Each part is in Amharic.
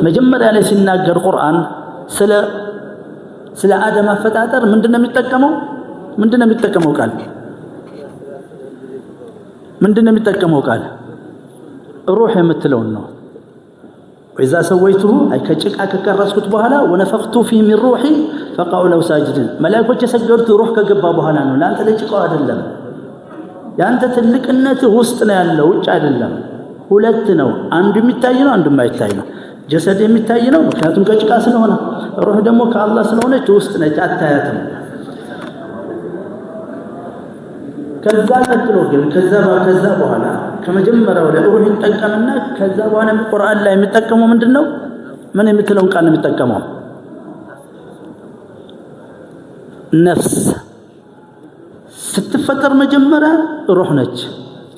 መጀመሪያ ላይ ሲናገር ቁርአን ስለ አደም አፈጣጠር ምንድነው የሚጠቀመው ቃል ሩህ የምትለው ነው وإذا سويته أي كجك كرسكت بهلا ونفخت فيه من روحي فقعوا له ساجدين ملائكة سجدت روح كجبا بهلا لا أنت ليش قاعد اللهم يا أنت تلك النت وسطنا يلا وجه اللهم ሁለትነው አንዱ የሚታየው አንዱ የማይታየው ጀሰድ የሚታየው ምክንያቱም ከጭቃ ስለሆነ ሩህ ደግሞ ከአላህ ስለሆነች ውስጥ ነች አታያትም ከዛ ቀጥሎ ግን ከዛ በኋላ ከመጀመሪያው ላይ ሩህ ይጠቀምና ከዛ በኋላ ቁርአን ላይ የሚጠቀመው ምንድነው ምን የምትለውን ቃል ነው የሚጠቀመው ነፍስ ስትፈጠር መጀመሪያ ሩህ ነች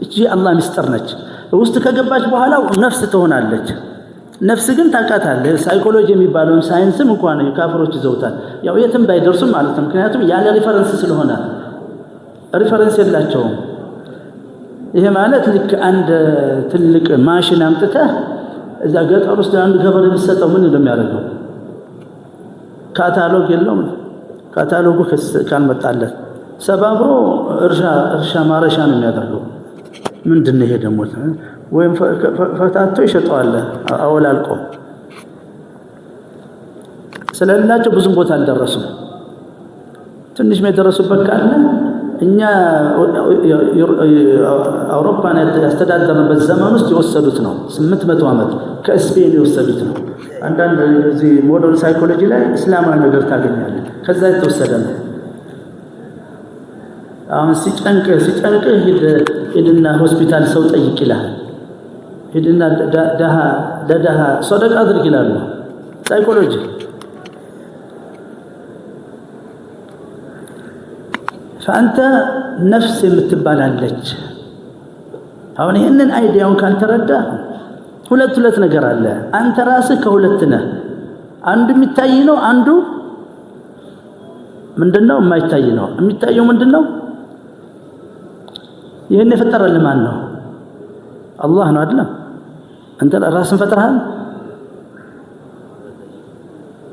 እቺ አላህ ምስጢር ነች ውስጥ ከገባች በኋላ ነፍስ ትሆናለች ነፍስ ግን ታቃታለህ ሳይኮሎጂ የሚባለውን ሳይንስም እንኳን ካፍሮች ይዘውታል ያው የትም ባይደርሱም ማለት ነው ምክንያቱም ያለ ሪፈረንስ ስለሆነ ሪፈረንስ የላቸውም ይሄ ማለት ልክ አንድ ትልቅ ማሽን አምጥተህ እዛ ገጠር ውስጥ አንድ ገበሬ ቢሰጠው ምን እንደሚያደርገው ካታሎግ የለውም ካታሎጉ ካልመጣለት ሰባብሮ እርሻ ማረሻ ነው የሚያደርገው ምንድነው ይሄ ደግሞ ወይም ፈታቶ ይሸጣዋል አወላልቆ ስለላቸው ብዙም ቦታ አልደረሱም ትንሽ የደረሱበት ካለ እኛ አውሮፓን ያስተዳደረበት ዘመን ውስጥ የወሰዱት ነው 800 ዓመት ከስፔን የወሰዱት ነው አንዳንድ እዚህ ሞደርን ሳይኮሎጂ ላይ እስላማዊ ነገር ታገኛለህ ከዛ የተወሰደ ነው አሁን ሲጨንቅ ሄድና ሆስፒታል ሰው ጠይቅ ይላል ሄድና ለደሃ ሰደቃ አድርግ ይላል ሳይኮሎጂ فأنت نفس የምትባላለች አሁን ይሄንን አይዲያውን ካልተረዳ ሁለት ነገር አለ አንተ ራስህ ከሁለት ነህ አንዱ የሚታይ ነው አንዱ ምንድነው የማይታይ ነው የሚታየው ምንድነው ይሄን የፈጠረልህ ማን ነው አላህ ነው አይደል አንተ ራስን ፈጥረሃል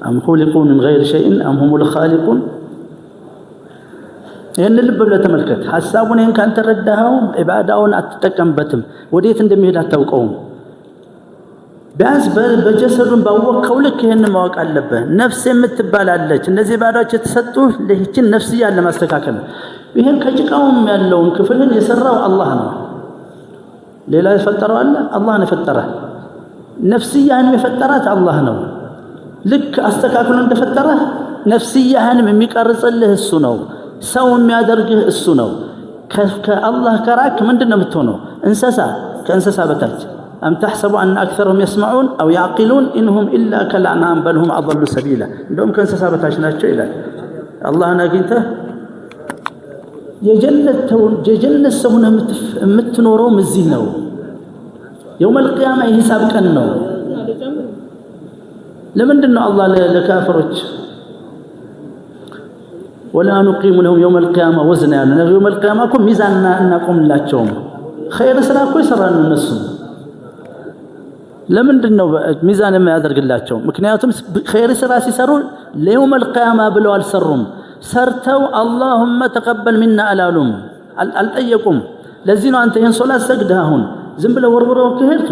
أم خلقوا من غير شيء أم هم الخالقون ይሄን ልብ ብለህ ተመልከት ሐሳቡን ይሄን ካንተ ረዳኸው ኢባዳውን አትጠቀምበትም ወዴት እንደሚሄድ አታውቀውም ቢያንስ በጀሰዱን ባወቀው ልክ ይሄን ማወቅ አለበት ነፍስ የምትባላለች እነዚህ ኢባዳዎች የተሰጡ ለህችን ነፍስያ ለማስተካከል ይሄን ከጭቃውም ያለውን ክፍልን የሰራው አላህ ነው ሌላ የፈጠረው አለ አላህ ነው የፈጠረ ነፍስያን የፈጠራት አላህ ነው ልክ አስተካክሎ እንደፈጠረ ነፍስያህንም የሚቀርጽልህ እሱ ነው ሰው የሚያደርግህ እሱ ነው ከአላህ ከራክ ምንድነው የምትሆነው እንስሳ ከእንስሳ በታች أم تحسب أن أكثرهم يسمعون أو يعقلون إنهم إلا كالأنعام بل هم أضل سبيلا عندهم كان سبتاش ناتشو إلى الله ناقنته የጀነት ሰው ነው የምትኖረው እዚህ ነው يوم القيامة حساب ቀን ነው ለምንድነው አላህ ለካፍሮች ولا نقيم لهم يوم القيامة وزنا يعني يوم القيامة كم ميزاننا نقوم لاچوم خير ስራ እኮ ይሰራሉ እነሱ ለምንድነው ሚዛን የማያደርግላቸው ምክንያቱም خير ስራ ሲሰሩ ለيوم القيامة ብለው አልሰሩም ሰርተው اللهم تقبل منا አላሉም አልጠየቁም ለዚህ ነው አንተ ይሄን ሶላት ሰግደህ አሁን ዝም ብለህ ወርወረው ከሄድክ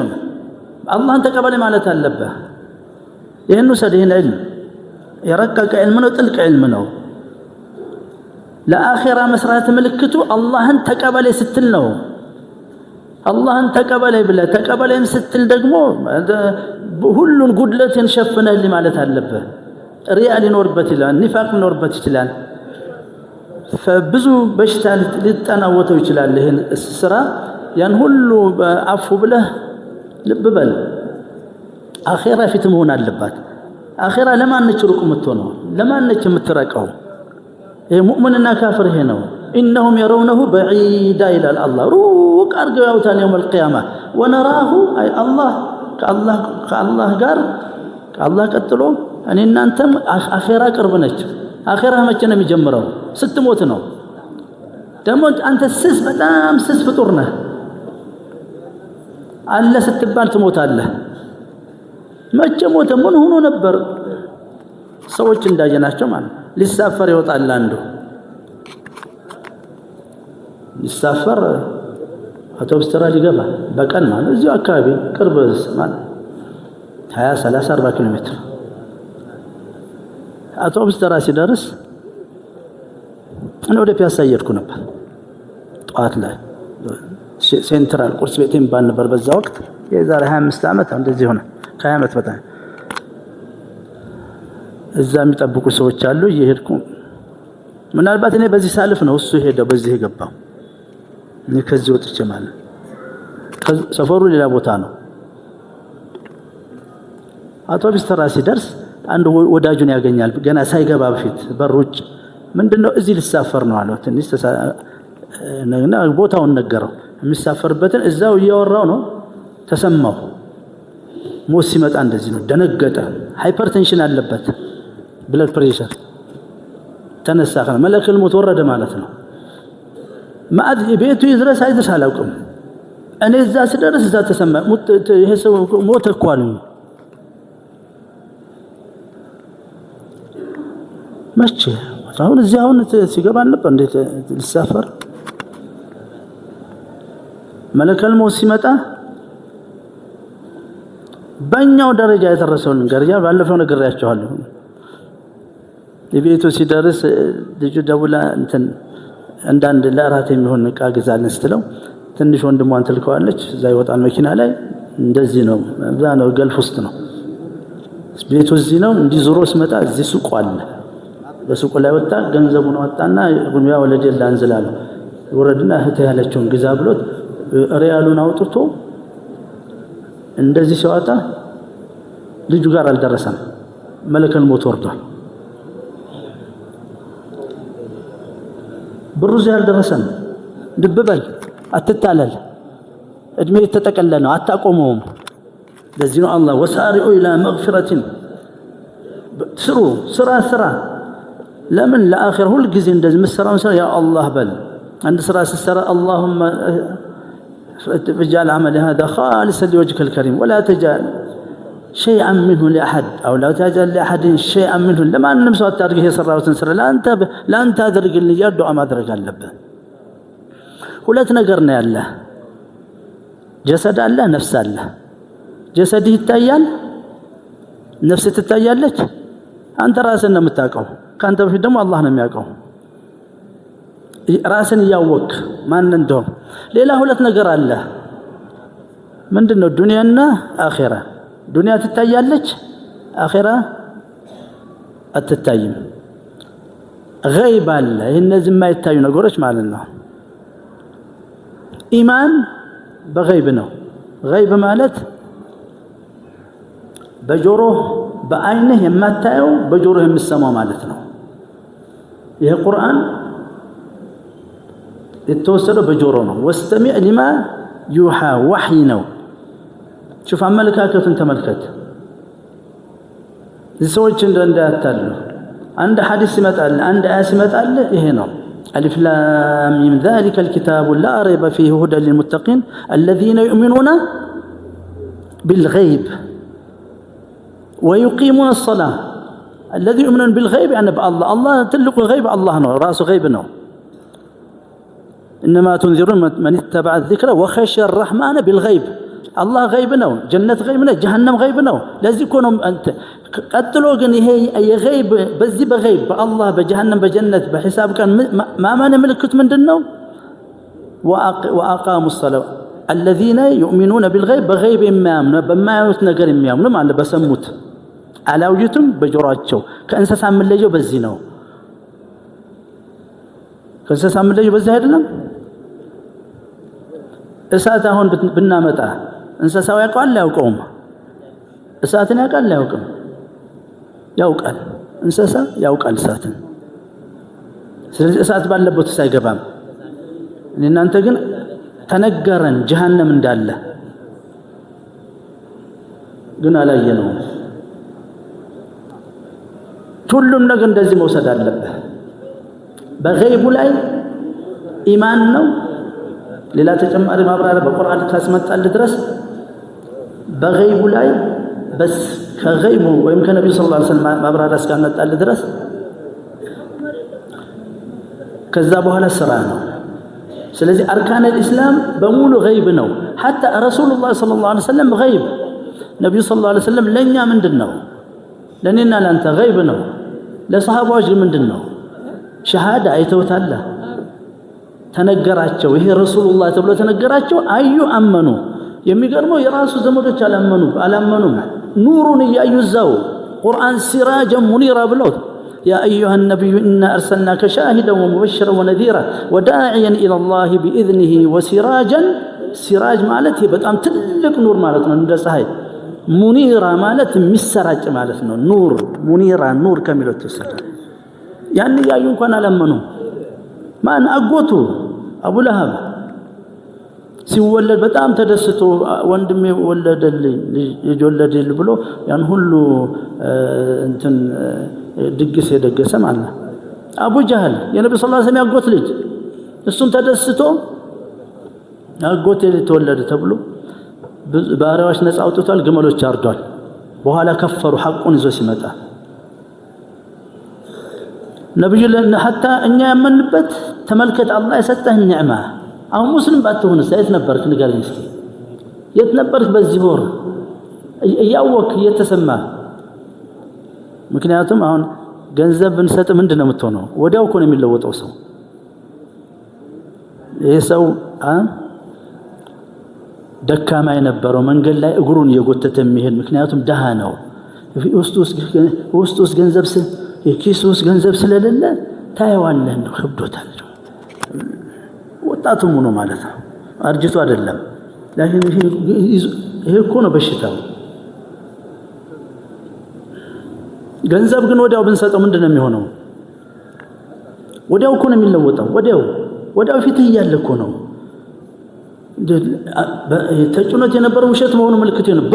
አላህን ተቀበል ማለት አለበት ይሄን ወሰደህን ዒልም የረቀቀ ዒልም ነው ጥልቅ ዒልም ነው ለአኺራ መስራት ምልክቱ አላህን ተቀበል ስትል ነው አላህን ተቀበል ብለህ ተቀበልን ስትል ደግሞ ሁሉን ጉድለትን ሸፍነህ ማለት አለበት ሪያ ሊኖርበት ይችላል ኒፋቅ ሊኖርበት ይችላል فبዙ በሽታ ሊጠናወተው ይችላል ይሄን ስራ ያን ሁሉ አፉ ብለህ ልብ በል አኺራ ፊት መሆን አለባት አኺራ ለማን ነች ሩቅ የምትሆነው ለማን ነች የምትረቀው ይሄ ሙእሚንና ካፍር ይሄ ነው انهم يرونه بعيدا الى الله ሩቅ አርገው ያውታል يوم القيامه ونراه اي الله ከአላህ ጋር ከአላህ ቀጥሎ እኔ እናንተም አኺራ ቅርብ ነች አኺራ መቼ ነው የሚጀምረው ስትሞት ነው ደግሞ አንተ በጣም ስስ ፍጡር ነህ አለ ስትባል ትሞታለህ መቼ ሞተ ምን ሆኖ ነበር ሰዎች እንዳየናቸው ማለት ሊሳፈር ይወጣል አንዱ ሊሳፈር አውቶቡስ ተራ ሊገባ በቀን ማለት እዚሁ አካባቢ ቅርብ ማለት 20 30 40 ኪሎ ሜትር አውቶቡስ ተራ ሲደርስ እኔ ወደ ፒያሳ እየሄድኩ ነበር ጠዋት ላይ ሴንትራል ቁርስ ቤት የሚባል ነበር በዛ ወቅት የዛሬ 25 ዓመት እንደዚህ ሆነ ከ20 ዓመት በታች እዛ የሚጠብቁ ሰዎች አሉ እየሄድኩ ምናልባት እኔ በዚህ ሳልፍ ነው እሱ ሄደው በዚህ የገባው እኔ ከዚህ ወጥቼ ማለት ሰፈሩ ሌላ ቦታ ነው አውቶቡስ ተራ ሲደርስ አንድ ወዳጁን ያገኛል ገና ሳይገባ በፊት በሩጭ ምንድነው እዚህ ልሳፈር ነው አለው ትንሽ እና ቦታውን ነገረው የሚሳፈርበትን እዛው እያወራው ነው ተሰማው ሞት ሲመጣ እንደዚህ ነው ደነገጠ ሃይፐርቴንሽን አለበት ብለድ ፕሬሸር ተነሳ መለከል ሞት ወረደ ማለት ነው ማዕድ ቤቱ ይድረስ አይድረስ አላውቅም እኔ እዛ ስደርስ እዛ ተሰማ ይሄ ሰው ሞት እኮ አሉኝ መቼ አሁን እዚህ አሁን ሲገባ ነበር እንዴት ሊሳፈር መለከል ሞት ሲመጣ በእኛው ደረጃ የተረሰውን ገርያ ባለፈው ነግሬያቸዋለሁ የቤቱ ሲደርስ ልጁ ደውላ እንትን አንዳንድ ለአራት የሚሆን ዕቃ ግዛልን ስትለው ትንሽ ወንድሟን ትልከዋለች እዛ ይወጣል መኪና ላይ እንደዚህ ነው እዛ ነው ገልፍ ውስጥ ነው ቤቱ እዚህ ነው እንዲህ ዞሮ ሲመጣ እዚህ ሱቅ አለ በሱቁ ላይ ወጣ ገንዘቡን ወጣና ጉንያ ወለደ ላንዝላል ወረድና እህት ያለችውን ግዛ ብሎት ሪያሉን አውጥቶ እንደዚህ ሲወጣ ልጁ ጋር አልደረሰም መለከል ሞት ወርዷል ብሩዝ ያልደረሰም ድብበል አትታለል እድሜ ተጠቀለለ ነው አታቆመውም ለዚህ ነው አላህ ወሳሪኡ ኢላ መግፊረቲን ስሩ ስራ ለምን ለአኺር ሁሉ ጊዜ እንደዚህ መስራውን ስራ ያ አላህ በል አንድ ስራ ሲሰራ اللهم اجعل عملي هذا خالصا لوجهك الكريم ولا تجعل شيئا منه لاحد او لا تجعل لاحد شيئا منه لما نمسوا تارجه የሰራውትን ስራ ለአንተ አድርግልኝ ዱዓ ማድረግ አለብህ ሁለት ነገር ነው ያለ ጀሰድ አለ ነፍስ አለ ጀሰድ ይታያል ነፍስ ትታያለች አንተ ራስን ነው የምታውቀው ካንተ በፊት ደግሞ አላህ ነው የሚያውቀው ራስን ያወቅ ማን እንደው ሌላ ሁለት ነገር አለ ምንድነው ዱንያና አኺራ ዱንያ ትታያለች አኺራ አትታይም ገይብ አለ እነዚህ የማይታዩ ነገሮች ማለት ነው ኢማን በገይብ ነው ገይብ ማለት በጆሮ በአይንህ የማታየው በጆሮ የምትሰማው ማለት ነው ይሄ ቁርአን የተወሰደው በጆሮ ነው ወስተሚዕ ሊማ ዩሃ ወህይ ነው شوف አመለካከቱን ተመልከት ሰዎች እንዳያታሉ አንድ ሐዲስ ይመጣል አንድ አያት ይመጣል ይሄ ነው ألف لام ميم ذلك الكتاب لا ريب فيه هدى للمتقين الذين يؤمنون بالغيب ويقيمون الصلاة الذي يؤمنون بالغيب يعني الله تلق الغيب الله نور راس غيب نور إنما تنذرون من اتبع الذكر وخشى الرحمن بالغيب الله غيب نو جنة غيب نو جهنم غيب نو لازم يكونوا أنت قتلوا جن هي غيب بزي بغيب الله بجهنم بجنة بحساب كان ما ملكت من دنو وأقاموا الصلاة الذين يؤمنون بالغيب بغيب إمام بما يتنقر إمام لما على بسموت على وجهتهم بجراتشو كأنساس عم اللي جو بزينو كأنساس عم اللي جو بزي هذا እሳት አሁን ብናመጣ እንስሳው ያውቃል ያውቀውም እሳትን ያውቃል ያውቀው ያውቃል እንስሳ ያውቃል እሳትን ስለዚህ እሳት ባለበት ሳይገባም እናንተ ግን ተነገረን ጀሃነም እንዳለ ግን አላየነው ሁሉም ነገር እንደዚህ መውሰድ አለበት በገይቡ ላይ ኢማን ነው ሌላ ተጨማሪ ማብራሪያ በቁርአን ካስመጣል ድረስ በገይቡ ላይ በስ ከገይቡ ወይም ከነብዩ ሰለላሁ ዐለይሂ ወሰለም ማብራሪያ እስካመጣል ድረስ ከዛ በኋላ ስራ ነው። ስለዚህ አርካን الاسلام በሙሉ ገይብ ነው። حتى ረሱላህ ሰለላሁ ዐለይሂ ወሰለም ገይብ ነብዩ ሰለላሁ ዐለይሂ ወሰለም ለኛ ምንድነው? ለኔና ላንተ ገይብ ነው። ለሰሃባዎች ምንድነው? ሸሃዳ አይተውታል ተነገራቸው። ይሄ ረሱላህ ተብሎ ተነገራቸው። አዩ አመኑ። የሚገርመው የራሱ ዘመዶች አላመኑም። ኑሩን እያዩ እዛው ቁርአን ሲራጀን ሙኒራ ብለው يا أيها النبي إنا أرسلناك شاهدا ومبشرا ونذيرا وداعيا إلى الله بإذنه وسراجا سراج مالته በጣም ትልቅ ኑር ማለት ነው። እንደ ፀሐይ ሙኒራ ማለት የሚሰራጭ ማለት ነው። ኑር ሙኒራ ኑር ከሚለው ተሰራ ያን ያዩ እንኳን አላመኑም። ማን አጎቱ አቡ ለሃብ ሲወለድ በጣም ተደስቶ ወንድሜ ወለደልኝ ልጅ ወለደልኝ ብሎ ያን ሁሉ እንትን ድግስ የደገሰ ማለት ነው። አቡ ጀህል የነብዩ ሰለላሁ ዐለይሂ ወሰለም ያጎት ልጅ እሱን ተደስቶ አጎቴ ተወለደ ተብሎ ባሪያዎች ነፃ አውጥቷል፣ ግመሎች አርዷል። በኋላ ከፈሩ ሐቁን ይዞ ሲመጣ ነብዩ حتى እኛ ያመንበት ተመልከት አላህ የሰጠህ ኒዕማ። አሁን ሙስሊም ባትሆን የት ነበርክ ንገረኝ እስኪ። የት ነበርክ በዚህ ወር እያወክ እየተሰማ? ምክንያቱም አሁን ገንዘብ ብንሰጥ ምንድነው የምትሆነው? ወዲያው እኮ ነው የሚለወጠው ሰው። ይሄ ሰው ደካማ የነበረው መንገድ ላይ እግሩን እየጎተተ የሚሄድ ምክንያቱም ደሃ ነው። ውስጥ ገንዘብ የኪስ ውስጥ ገንዘብ ስለሌለ ታየዋለህ ነው ከብዶታል። ወጣቱም ነው ማለት ነው፣ አርጅቶ አይደለም። ለኪን ይሄ እኮ ነው በሽታው። ገንዘብ ግን ወዲያው ብንሰጠው ምንድነው የሚሆነው? ወዲያው እኮ ነው የሚለወጠው። ወዲያው ፊትህ እያለ እኮ ነው። ተጭኖት የነበረው ውሸት መሆኑ ምልክት ነው።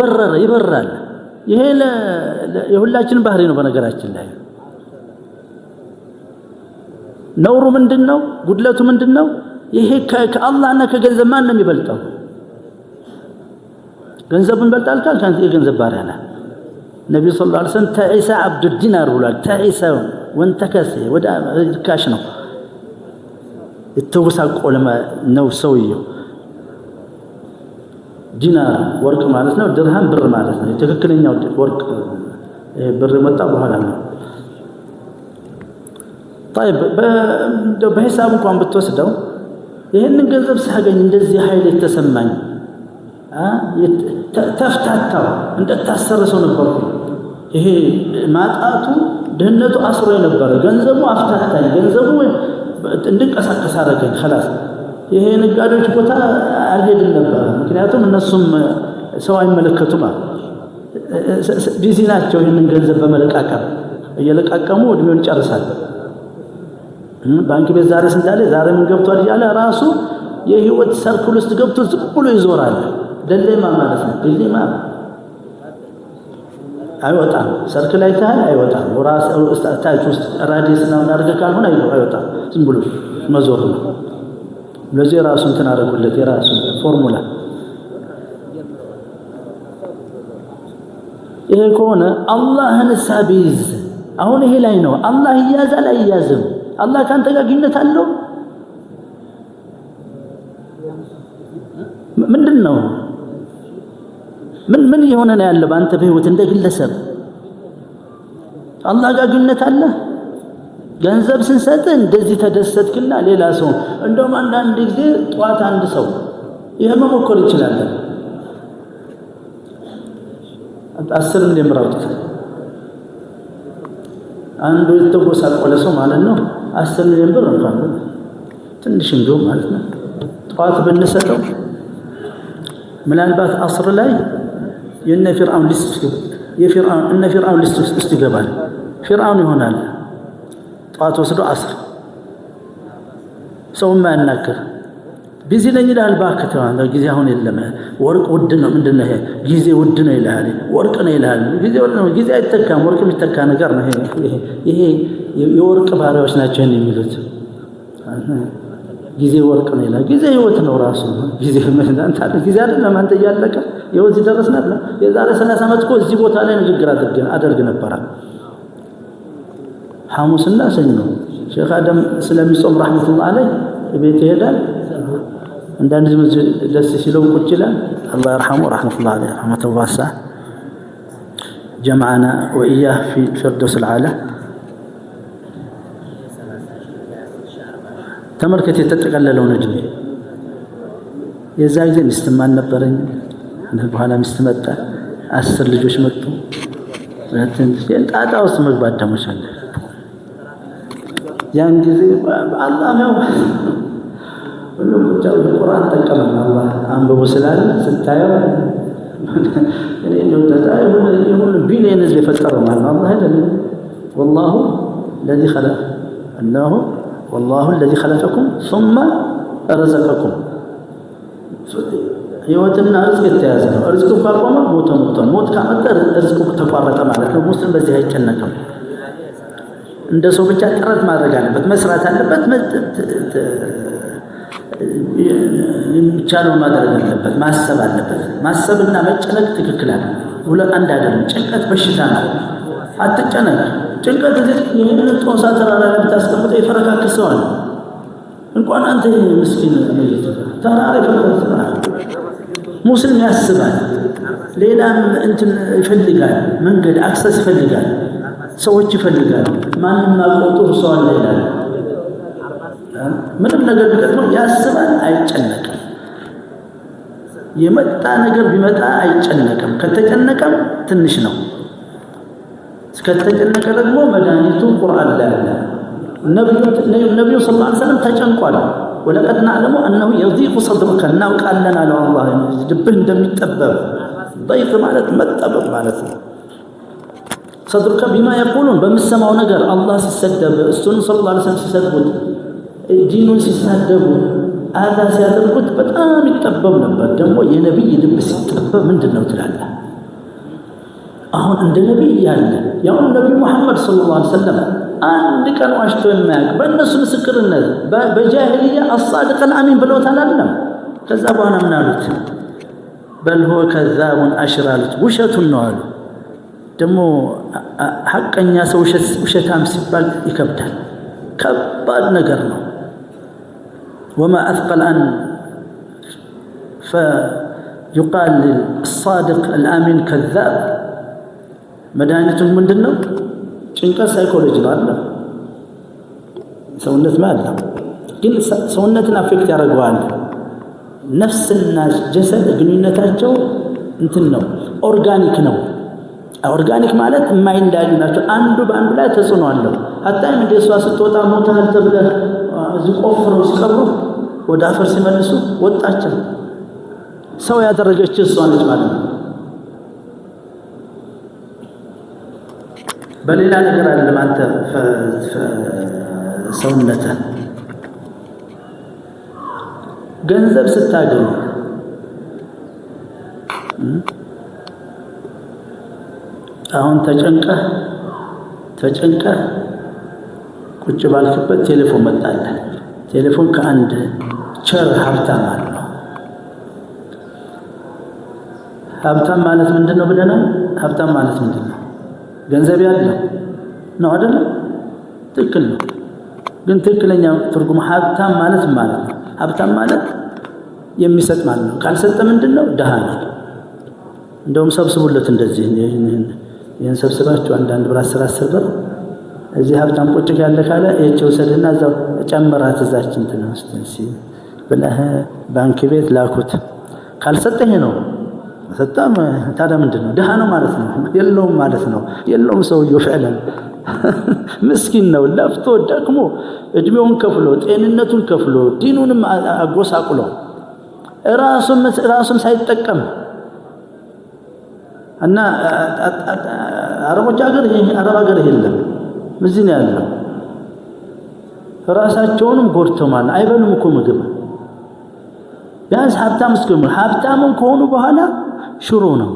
ይበራል። ይሄ የሁላችንም ባህሪ ነው። በነገራችን ላይ ነውሩ ምንድነው? ጉድለቱ ምንድነው? ይሄ ከአላህና ከገንዘብ ማን ነው የሚበልጠው? ገንዘብን በልጣል ካንተ የገንዘብ ባሪያ ነህ። ነብዩ ሰለላሁ ዐለይሂ ወሰለም ተዒሳ አብዱ ዲናር ብሏል። ተዒሳ ወንተከሰ ወደ ካሽ ነው የተወሳቆለ ነው ሰውየው። ዲናር ወርቅ ማለት ነው። ድርሃም ብር ማለት ነው። ትክክለኛው ወርቅ ብር መጣ በኋላ ነው። طيب በሂሳብ እንኳን ብትወስደው ይሄንን ገንዘብ ሳገኝ እንደዚህ ኃይል የተሰማኝ ተፍታታው እንደታሰረ ሰው ነበርኩ። ይሄ ማጣቱ ድህነቱ አስሮ የነበረ ገንዘቡ አፍታታኝ፣ ገንዘቡ እንድንቀሳቀስ አደረገኝ። خلاص ይሄ ነጋዴዎች ቦታ አልሄድም ነበር። ምክንያቱም እነሱም ሰው አይመለከቱም፣ ቢዚ ናቸው። ይሄንን ገንዘብ በመለቃቀም እየለቃቀሙ እድሜውን ይጨርሳል። ባንክ ቤት ዛሬ ስንታለ ዛሬ ምን ገብቷል እያለ ራሱ የህይወት ሰርክል ውስጥ ገብቶ ዝም ብሎ ይዞራል። ደለማ ማለት ነው። ደለማ አይወጣም። ሰርክል ላይ ታህል አይወጣም። ራስ ታች ውስጥ ራዲየስ ነው እናርገ ካልሆነ አይወጣም። ዝም ብሎ መዞር ነው። ለዚህ ራሱ እንትን አደረጉለት የራሱ ፎርሙላ። ይሄ ከሆነ አላህን ሳቢዝ አሁን ይሄ ላይ ነው። አላህ ይያዛል አይያዝም? አላህ ካንተ ጋር ግንኙነት አለው? ምንድነው? ምን የሆነ ነው ያለው አንተ በህይወት እንደ ግለሰብ? አላህ ጋር ግንኙነት አለ? ገንዘብ ስንሰጥ እንደዚህ ተደሰትክና ሌላ ሰው እንደውም አንዳንድ ጊዜ ጧት አንድ ሰው ይሄ መሞከር ይችላል። 10 እንደምራውት አንዱ የተጎሳቆለ ሰው ማለት ነው 10 ሚሊዮን ብር እንኳን ትንሽ እንደውም ማለት ነው ጧት ብንሰጠው ምናልባት አስር ላይ የነ ፊርዓውን ሊስት ፊርዓውን ሊስት ውስጥ ይገባል። ፊርዓውን ይሆናል። ጧት ወስዶ አስር ሰው ማያናከር ቢዚ ነኝ ይላል። ባክተ ጊዜ አሁን የለም። ወርቅ ውድ ነው። ምንድነው ይሄ? ጊዜ ውድ ነው ይላል። ወርቅ ነው ይላል። ጊዜ አይተካም። ወርቅ የሚተካ ነገር ነው ይሄ የወርቅ ባሪያዎች ናቸው የሚሉት። ጊዜ ወርቅ ነው ይላል። ጊዜ ህይወት ነው ራሱ። ጊዜ አይደለም አንተ እያለቀ የወዚህ ደረስና የዛሬ 30 ዓመት እኮ እዚህ ቦታ ላይ ንግግር አደርግ ነበር። ሐሙስና ሰኞ ሼክ አደም ስለሚጾም ረህመቱላህ አለይ ቤት ይሄዳል። አንዳንድ ደስ ሲለው ቁጭ ይላል። አላህ ይርሐሙ ረህመቱላህ አለይ ረህመቱላህ ዋሳ جمعنا وإياه في الفردوس العالى ተመልከት የተጠቀለለው ነጅም የዛ ጊዜ ምስትማን ነበረኝ በኋላ ሚስት መጣ 10 ልጆች መጡ ለትን ጣጣ ውስጥ መግባት ደሞሻለ ያን ጊዜ አላህ ነው ሁሉም ቁጣው ቁርአን ተቀበለ አላህ አንብቦ ስላለ ስታየው እኔ ነው ተዳይ ሁሉ ቢሊየን ህዝብ የፈጠረው ማለት ነው አላህ አይደለም والله الذي خلق انه والله الذي خلقكم ثم رزقكم ህይወትና ርዝቅ የተያዘ ነው ርዝቁ ካቆመ ሞት ካመጣ ርዝቁ ተቋረጠ ማለት ነው ሙስሊም በዚህ አይጨነቅም እንደ ሰው ብቻ ጥረት ማድረግ አለበት መስራት አለበት የሚቻለው ማድረግ አለበት ማሰብ አለበት ማሰብና መጨነቅ ትክክል አይደለም ሁለት አንድ አይደለም ጭንቀት በሽታ ነው አትጨነቅ ጭንቀት ይሄንን ጦሳ ተራራ ላይ ብታስቀምጠው ይፈረካክሰዋል እንኳን አንተ ምስኪን ተራራ ይፈረካክሰዋል ሙስሊም ያስባል ሌላም እንትን ይፈልጋል መንገድ አክሰስ ይፈልጋል ሰዎች ይፈልጋል ማንንም አቆጥሩ ሰው አለ ይላል ምንም ነገር ቢገጥመው ያስባል አይጨነቅም የመጣ ነገር ቢመጣ አይጨነቅም ከተጨነቀም ትንሽ ነው እስከተጨነቀ ደግሞ መድኃኒቱ ቁርአን ላይ አለ ነብዩ ሰለላሁ ዐለይሂ ወሰለም ተጨንቋል ወለቀድ ነዕለሙ أنه يضيق صدرك እናውቃለን አለ አላህ ልብህ እንደሚጠበብ ضيق ማለት መጠበብ ማለት ነው صدرك بما يقولون በሚሰማው ነገር አላህ ሲሰደብ እሱን ሰለላሁ ዐለይሂ ወሰለም ሲሰድቡት ዲኑን ሲሳደቡ አዛ ሲያደርጉት በጣም ይጠበብ ነበር ደግሞ የነብይ ልብ ሲጠበብ ምንድነው ትላለህ አሁን እንደ ነብይ ያለ ያው ነብዩ መሐመድ ሰለላሁ ዐለይሂ ወሰለም አንድ ቀን ዋሽቶ የማያውቅ በእነሱ ምስክርነት በጃሂልያ አሳድቅ አልአሚን ብለው ታላለም ከዛ በኋላ ምን አሉት በል هو كذاب اشر አሉት ውሸቱን ነው አሉ ደግሞ ሐቀኛ ሰው ውሸታም ሲባል ይከብዳል ከባድ ነገር ነው وما اثقل ان فيقال للصادق الامين كذاب መድኃኒቱ ምንድነው ጭንቀት ሳይኮሎጂ ነው አይደል ሰውነት ማለት ግን ሰውነትን አፌክት ያደርገዋል ነፍስና ጀሰድ ግንኙነታቸው እንትን ነው ኦርጋኒክ ነው ኦርጋኒክ ማለት የማይንዳሉ ናቸው አንዱ በአንዱ ላይ ተጽዕኖ አለው አጣም እንደሷ ስትወጣ ሞታል ተብለ ዝቆፍረው ሲቀብሩ ወደ አፈር ሲመልሱ ወጣቸው ሰው ያደረገች እሷ ነች ማለት ነው በሌላ ነገር አይደለም አንተ ሰውነተ ገንዘብ ስታገኝ አሁን ተጨንቀህ ቁጭ ባልክበት ቴሌፎን መጣለ ቴሌፎን ከአንድ ቸር ሀብታም አለ ሀብታም ማለት ምንድነው ብለናል ሀብታም ማለት ምንድነው ገንዘብ ያለው ነው አይደል ትክክል ነው ግን ትክክለኛ ትርጉም ሀብታም ማለት ማለት ነው ሀብታም ማለት የሚሰጥ ማለት ነው ካልሰጠ ምንድነው ደሃ ነው እንደውም ሰብስቡለት እንደዚህ ይሄን ሰብስባችሁ አንዳንድ ብር 10 ብር እዚህ ሀብታም ቁጭ ያለ ካለ እቺው ሰደና እዛው ጨምራት እዛች እንትን ውስጥ ብለህ ባንክ ቤት ላኩት ካልሰጠ ነው ሰጣም ታዲያ ምንድነው ደሃ ነው ማለት ነው የለውም ማለት ነው የለውም ሰውየው فعلا ምስኪን ነው ለፍቶ ደክሞ እድሜውን ከፍሎ ጤንነቱን ከፍሎ ዲኑንም አጎሳቁሎ ራሱም ሳይጠቀም እና አረቦች ሀገር የለም ምንድን ነው ያለው ራሳቸውንም ጎርተማል አይበሉም እኮ ምግብ ቢያንስ ሀብታም እስከሆኑ ሀብታሙን ከሆኑ በኋላ ሽሮ ነው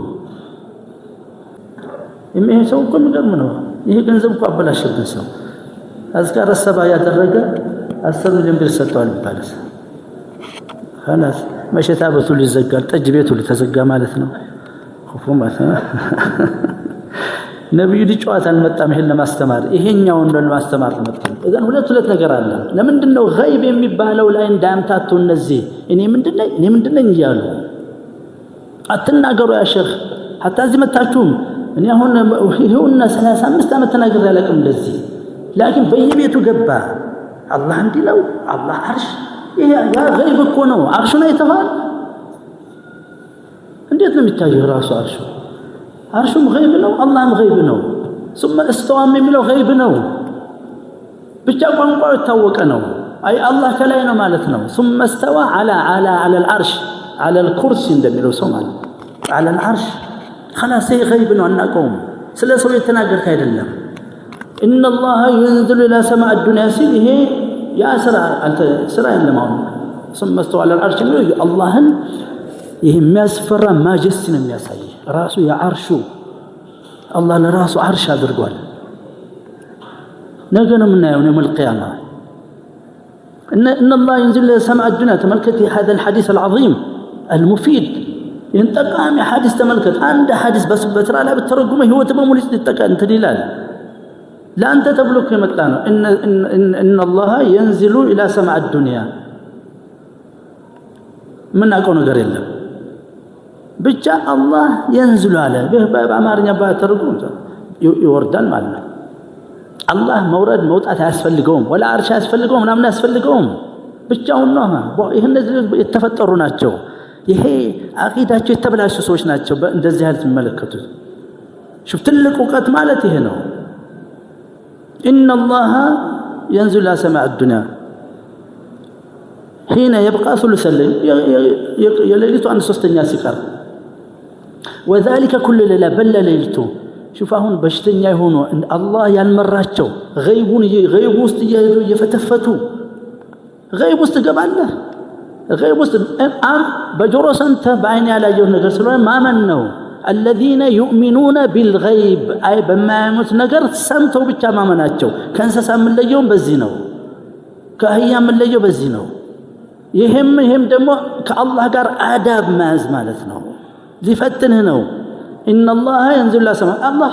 ይሄ ሰው እኮ ምንም ነው ይሄ ገንዘብ እኮ አበላሽብን ሰው አዝካረ ሰባ ያደረገ 10 ሚሊዮን ብር ሰጥቷል ይባላል خلاص መሸታ ቤቱ ሊዘጋል ጠጅ ቤቱ ሊተዘጋ ማለት ነው ሁፉማት ነብዩ ዲጫዋት አልመጣም ይሄን ለማስተማር ይሄኛውን ለማስተማር መጣ እዛን ሁለት ነገር አለ ለምንድነው ገይብ የሚባለው ላይ እንዳምታቱ እነዚህ እኔ ምንድነኝ ይያሉ አትናገሩ ያ ሼክ hatta እዚህ መጣችሁ እኔ አሁን ይሁንና 35 ዓመት ተናግሬ አላውቅም እንደዚህ لكن በየቤቱ ገባ አላህ እንዲለው አላህ አርሽ ይሄ ያ ገይብ እኮ ነው አርሹን አይተዋል እንዴት ነው የሚታየው ራሱ አርሹም ገይብ ነው አላህም ገይብ ነው ثم استوى የሚለው ገይብ ነው ብቻ ቋንቋው የታወቀ ነው አይ አላህ ከላይ ነው ማለት ነው ثم استوى على العرش على الكرسي እንደሚለው ሰው ማለት على العرش خلاص هي غيب ነው አናውቀውም ስለ ሰው የተናገርክ አይደለም ان الله ينزل الى سماء الدنيا ሲል ይሄ ያ ስራ የለም ثم استوى على العرش ነው አላህን ይሄ የሚያስፈራ ማጀስቲ ነው የሚያሳይ ራሱ የአርሹ አላህ ለራሱ አርሽ አድርጓል ነገ ነው የምናየው ነው መልቂያማ ان الله ينزل الى سماء الدنيا تملكت هذا الحديث العظيم المفيد ينتقام حديث تملكت عند حديث بس بترى لا بترجمه هو تمامل يتقى انت دلال لا انت تبلغ يمጣ ነው ان الله ينزل الى سماء الدنيا ምን አውቀው ነገር የለም ብቻ አላህ ينزل على በአማርኛ ባተርጉም ይወርዳል ማለት ነው አላህ መውረድ መውጣት አያስፈልገውም ወላ አርሽ አያስፈልገውም ምናምን አያስፈልገውም ብቻውን ነው ይሄ እነዚህ የተፈጠሩ ናቸው ይሄ አቂዳቸው የተበላሹ ሰዎች ናቸው እንደዚህ አይነት የሚመለከቱት شوف ትልቅ ዕውቀት ማለት ይሄ ነው ان الله ينزل الى سماء الدنيا حين يبقى ثلث الليل يليلته عن ሶስተኛ ሲቀር وذلك كل ليله بل ليلته شوف አሁን በሽተኛ ይሆኑ አላህ ያልመራቸው ገይቡ ውስጥ እየሄዱ እየፈተፈቱ ገይብ ውስጥ ገባለህ ገይብ ውስጥ በጆሮ ሰንተ በአይን ያላየው ነገር ስለሆነ ማመን ነው الذين يؤمنون بالغيب አይ በማያምኑት ነገር ሰምተው ብቻ ማመናቸው ከእንስሳ የምንለየው በዚህ ነው ከአህያ የምንለየው በዚህ ነው ይሄም ደግሞ ከአላህ ጋር አዳብ መያዝ ማለት ነው ሊፈትንህ ነው ان الله ينزل الى سماء الله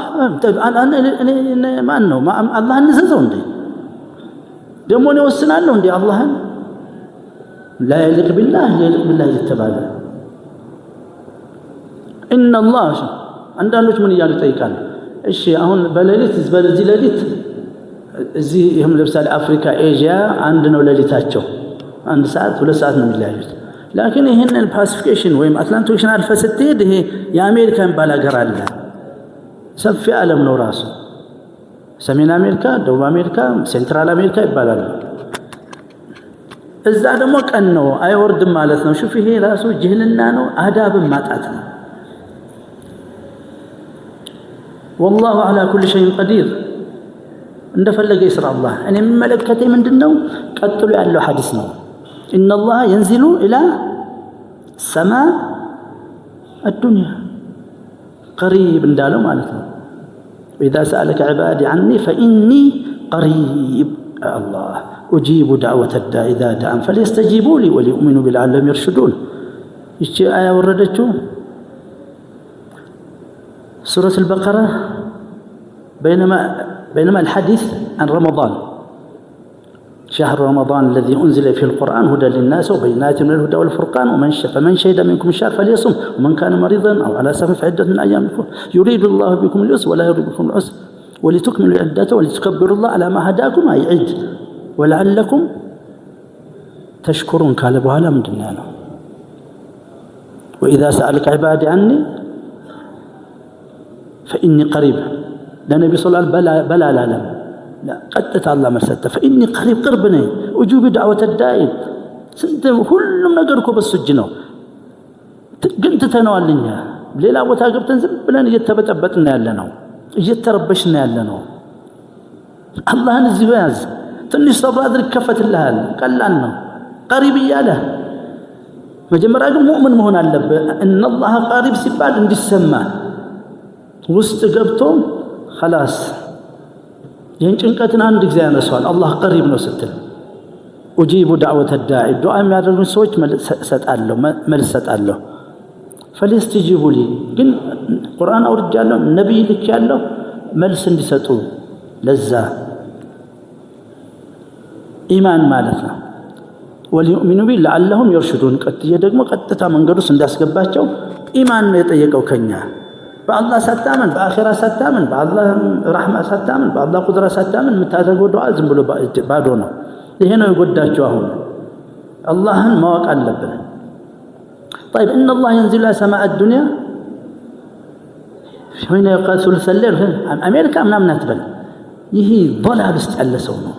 ማን ነው አላህ እንዘዘው እንዴ ደግሞ ነው ወስናለሁ እንዴ አላህን لا يليق بالله يتبع ان الله አንዳንዶች ምን ይያሉ ጠይቃሉ እሺ አሁን በሌሊት በዚህ ሌሊት እዚህ ይሄም ለምሳሌ አፍሪካ ኤዥያ አንድ ነው ሌሊታቸው አንድ ሰዓት ሁለት ሰዓት ነው የሚለያዩት لكن ይሄንን ፓሲፊኬሽን ወይም አትላንቲክ ኦሽን አልፈ ስትሄድ ይሄ የአሜሪካን ባላገር አለ ሰፊ ዓለም ነው ራሱ ሰሜን አሜሪካ ደቡብ አሜሪካ ሴንትራል አሜሪካ ይባላል እዛ ደግሞ ቀን ነው አይወርድም ማለት ነው شوف ይሄ ራሱ ጅህልና ነው አዳብም ማጣት ነው والله على كل شيء قدير እንደፈለገ ይስራ አላህ እኔ መለከቴ ምንድነው ቀጥሎ ያለው ሐዲስ ነው ان الله ينزل الى سماء الدنيا قريب እንዳለው ማለት ነው واذا سالك عبادي عني فاني قريب الله اجيب دعوه الداع اذا دعا فليستجيبوا لي وليؤمنوا بي لعلهم يرشدون እቺ አያ ወረደችው سوره البقره بينما الحديث عن رمضان شهر رمضان الذي أنزل فيه القرآن هدى للناس وبينات من الهدى والفرقان فمن شهد منكم الشهر فليصم ومن كان مريضا أو على سفر فعدة من أيام أخرى يريد الله بكم اليسر ولا يريد بكم العسر ولتكملوا العدة ولتكبروا الله على ما هداكم أي عد ولعلكم تشكرون كالبها لا من دنيانا وإذا سألك عبادي عني فإني قريب لنبي صلى الله عليه وسلم بلا لا لا قدت الله مرسته فإني قريب قربني أجوب دعوة الداعي سنت كلهم نقركم بالسج ነው ግን ተነዋልኛ ሌላ ቦታ ገብተን ዝም ብለን እየተበጠበጥን ያለነው እየተረበሽን ያለነው አላህን እዚህ ያዝ ትንሽ ሰብር አድርግ ከፈትልሃል ቀላል ነው قريب እያለ መጀመሪያ ግን ሙእምን መሆን አለበት ان الله قريب ሲባል እንዲሰማ ውስጥ ገብቶ خلاص ይህን ጭንቀትን አንድ ጊዜ ያነሳዋል አላህ قريب ነው ስትል أجيب دعوة الداعي دعاء ما يدرون سويت ملس سأله فليستجيبوا لي قل قرآن أو رجاله النبي لك يالله ملس لسطو لزا إيمان مالتنا وليؤمنوا بي لعلهم يرشدون قد يدقموا قد تتامن قدس انداس قباتشو إيمان يطيقوا كنيا بالله ستامن بآخرة ستامن بالله رحمة ستامن بالله قدرة ستامن متاتقوا دعاء زنبلوا بادونا لهنا يقداتشو هون اللهن مواقع اللبن طيب إن الله ينزل إلى سماء الدنيا حين يقال ثلث الليل أمريكا أمنا تبل يهي ضلع بستعلسونه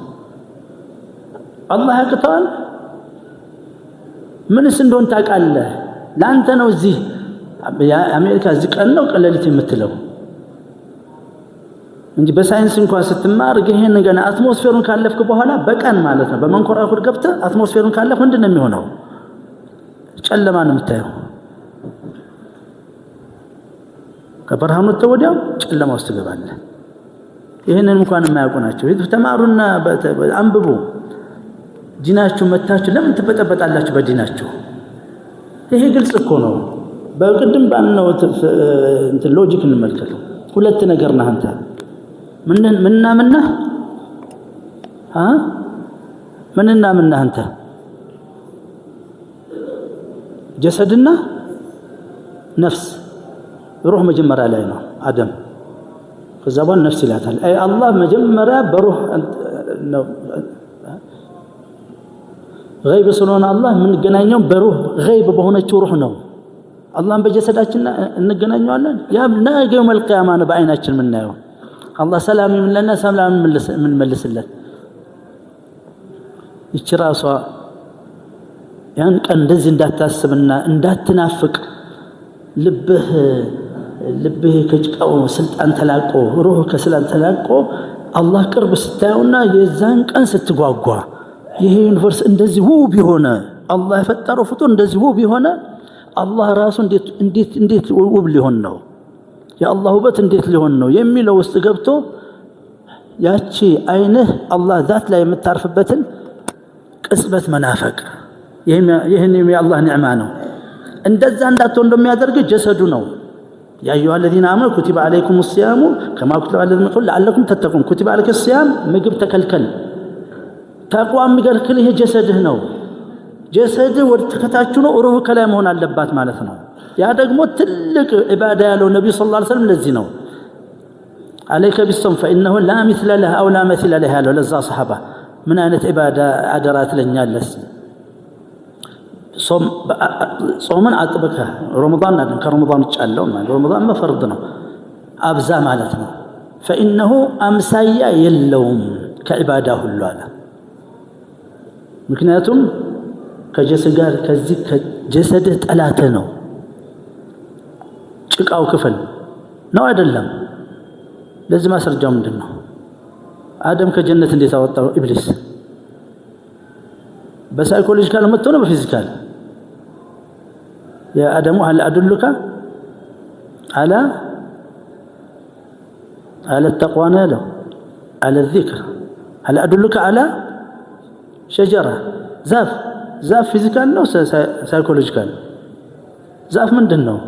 الله يقطال من سندون تاقال له لا أنت نوزيه يا أمريكا زك أنه قللت مثله እንጂ በሳይንስ እንኳን ስትማር ይሄን ገና አትሞስፌሩን ካለፍክ በኋላ በቀን ማለት ነው በመንኮራኩር ገብተ አትሞስፌሩን ካለፍ ምንድነው የሚሆነው ጨለማ ነው የምታየው ከበርሃኑ ተወዲያው ጨለማ ውስጥ ትገባለህ ይሄንን እንኳን የማያውቁ ናቸው ይሄ ተማሩና አንብቡ ዲናችሁ መታችሁ ለምን ትበጠበጣላችሁ በዲናችሁ ይሄ ግልጽ እኮ ነው በቅድም ባልነው እንትን ሎጂክ እንመልከተው ሁለት ነገር ነው አንተ مننا ها مننا انت جسدنا نفس روح مجمرة علينا عدم فزبان نفسي لا تعالى اي الله مجمرة بروح غيب سنون الله من جنانيوم بروح غيب بهونه روح نو الله بجسداتنا نجنانيوالن يا ناقي يوم القيامة أنا بعيناتنا مننا الله سلام من لنا سلام من ملس الله يشراسوا يعني كان دز اندات تاسبنا اندات تنافق لبه كجقاو سلطان تلاقو روح كسلطان تلاقو الله قرب ستايونا يزان كان ستغواغوا ይሄ ዩኒቨርስ እንደዚህ ውብ ሆነ አላህ የፈጠረው ፍጡር እንደዚህ ውብ ሆነ አላህ ራሱ እንዴት ውብ ሊሆን ነው የአላህ ውበት እንዴት ሊሆን ነው የሚለው ውስጥ ገብቶ ያቺ አይንህ አላህ ذات ላይ የምታርፍበትን ቅጽበት መናፈቅ ይሄን የአላህ ኒዕማ ነው እንደዛ እንዳትሆን እንደሚያደርግ ጀሰዱ ነው يا ايها الذين امنوا كتب عليكم الصيام كما كتب على الذين قبل لعلكم تتقون كتب عليك الصيام ምግብ ተከልከል ተቋም የሚገልክል ይሄ ጀሰድህ ነው ጀሰድ ወርተከታቹ ነው ሩህ ከላይ መሆን አለባት ማለት ነው ያ ደግሞ ትልቅ ኢባዳ ያለው ነብዩ ሰለላሁ ዐለይሂ ወሰለም ለዚህ ነው عليك بالصوم فانه لا مثل له او لا مثل له ያለው ለዛ صحابه ምን አይነት ኢባዳ አደራት ለኛለስ ጾምን አጥብቀ ረመዳን አይደል ከረመዳን ጫለው ማለት ረመዳን መፈርድ ነው አብዛ ማለት ነው فانه امسايا የለውም ከኢባዳ ሁሉ አለ ምክንያቱም ከጀሰድ ጋር ከዚህ ከጀሰድህ ጠላተ ነው ጭቃው ክፍል ነው አይደለም ለዚህ ማስረጃው ምንድነው አደም ከጀነት እንዴት አወጣው ኢብሊስ በሳይኮሎጂካል መጥቶ ነው በፊዚካል يا ادم هل ادلك على التقوى له على الذكر هل ادلك على شجره ዛፍ ፊዚካል ነው ሳይኮሎጂካል ዛፍ ምንድነው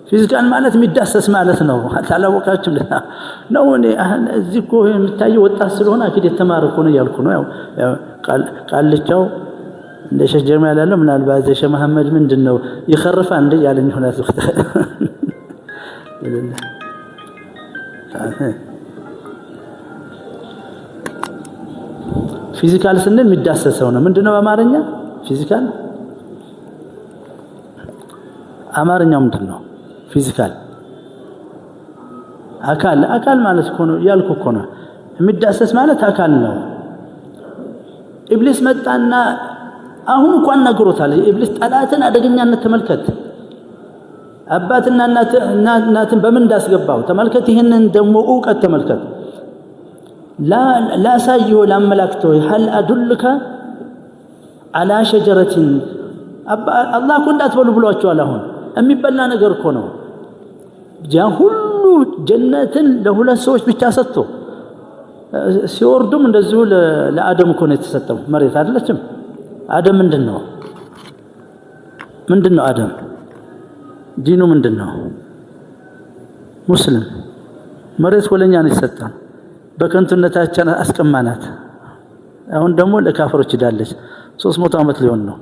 ፊዚካል ማለት የሚዳሰስ ማለት ነው ታላወቃችሁ ነው እኔ እዚህ እኮ የምታየው ወጣት ስለሆነ አኪድ የተማረ እኮ ነው ያልኩ ነው ያው ቃልቻው እንደ ሸህ ጀማል ያለው ምናልባት ሸህ መሐመድ ምንድነው ይخرፋል እንደ ያለኝ ሆናት ፊዚካል ስንል የሚዳሰሰው ነው ምንድነው በአማርኛ ፊዚካል አማርኛው ምንድነው ፊዚካል አካል ማለት እኮ ነው ያልኩ እኮ ነው የሚዳሰስ ማለት አካል ነው ኢብሊስ መጣና አሁን እንኳን ነግሮታል ኢብሊስ ጠላትን አደገኛነት ተመልከት አባትና እናትን በምን እንዳስገባው ተመልከት ይሄንን ደግሞ ዕውቀት ተመልከት لا سايو لا ملكته هل ادلك على شجره الله كنت اتبلوا ብሏቸዋል አሁን የሚበላ ነገር እኮ ነው ያ ሁሉ ጀነትን ለሁለት ሰዎች ብቻ ሰጥቶ ሲወርዱም እንደዚሁ ለአደም እኮ ነው የተሰጠው መሬት አይደለችም አደም ምንድነው አደም ዲኑ ምንድነው ሙስሊም መሬት ወለኛ ነው የተሰጠው በከንቱነታችን አስቀማናት አሁን ደግሞ ለካፍሮች ዳለች 300 ዓመት ሊሆን ነው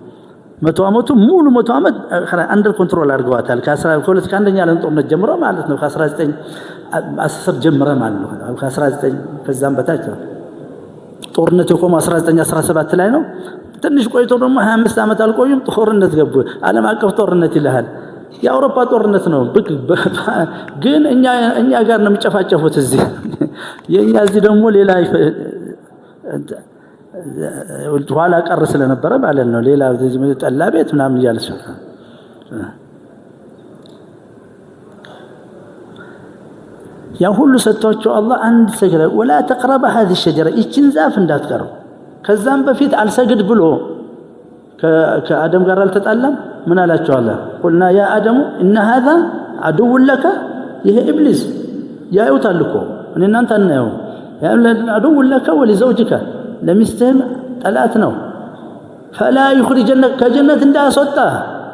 100 ዓመቱ ሙሉ 100 ዓመት አንደር ኮንትሮል አድርገዋታል ከ12 ከአንደኛ ዓለም ጦርነት ጀምሮ ማለት ነው ከ1910 ጀምረ ማለት ነው ከ19 ከዛም በታች ጦርነት የቆመ 1917 ላይ ነው ትንሽ ቆይቶ ደግሞ 25 ዓመት አልቆዩም ጦርነት ገቡ ዓለም አቀፍ ጦርነት ይላል የአውሮፓ ጦርነት ነው ግን እኛ ጋር ነው የሚጨፋጨፉት እዚህ የኛ እዚህ ደግሞ ሌላ ኋላ ቀር ስለነበረ ማለት ነው ሌላ ጠላ ቤት ምናምን ይያልሽ ያ ሁሉ ሰጥቷቸው አላህ አንድ ሰገረ ولا تقرب هذه الشجره ይችን ዛፍ እንዳትቀርቡ ከዛም በፊት አልሰግድ ብሎ ከአደም ጋር አልተጣላም ምን አላቸው አለ قلنا يا ادم ان هذا عدو لك ይሄ ኢብሊስ ያዩታል እኮ እኔና አንተ እናየው ያ عدو لك ولزوجك ለሚስትህም ጠላት ነው فلا يخرجنك ከጀነት እንዳያስወጣ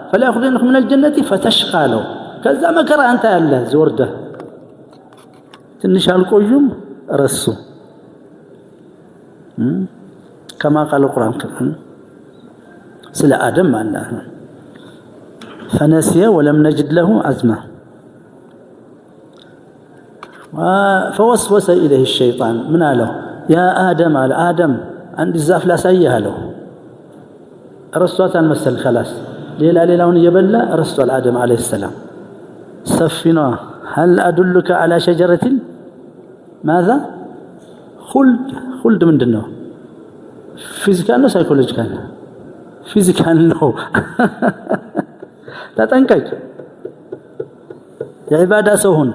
فلا يخرجنك من الجنه فتشقى له ከዛ መከራ አንተ ያለ ዝወርደ ትንሽ አልቆዩም ረሱ كما قال القرآن سلا آدم الله فنسي ولم نجد له عزما فوسوس إليه الشيطان من قاله يا آدم على آدم عند الزاف لا سيها له رسوات المسل خلاص ليلة يبلى رسول آدم عليه السلام سفنا هل أدلك على شجرة ماذا خلد من دنه فيزيكال ነው ሳይኮሎጂካል ፊዚካል ነው ተጠንቀቅ የዒባዳ ሰው ሁን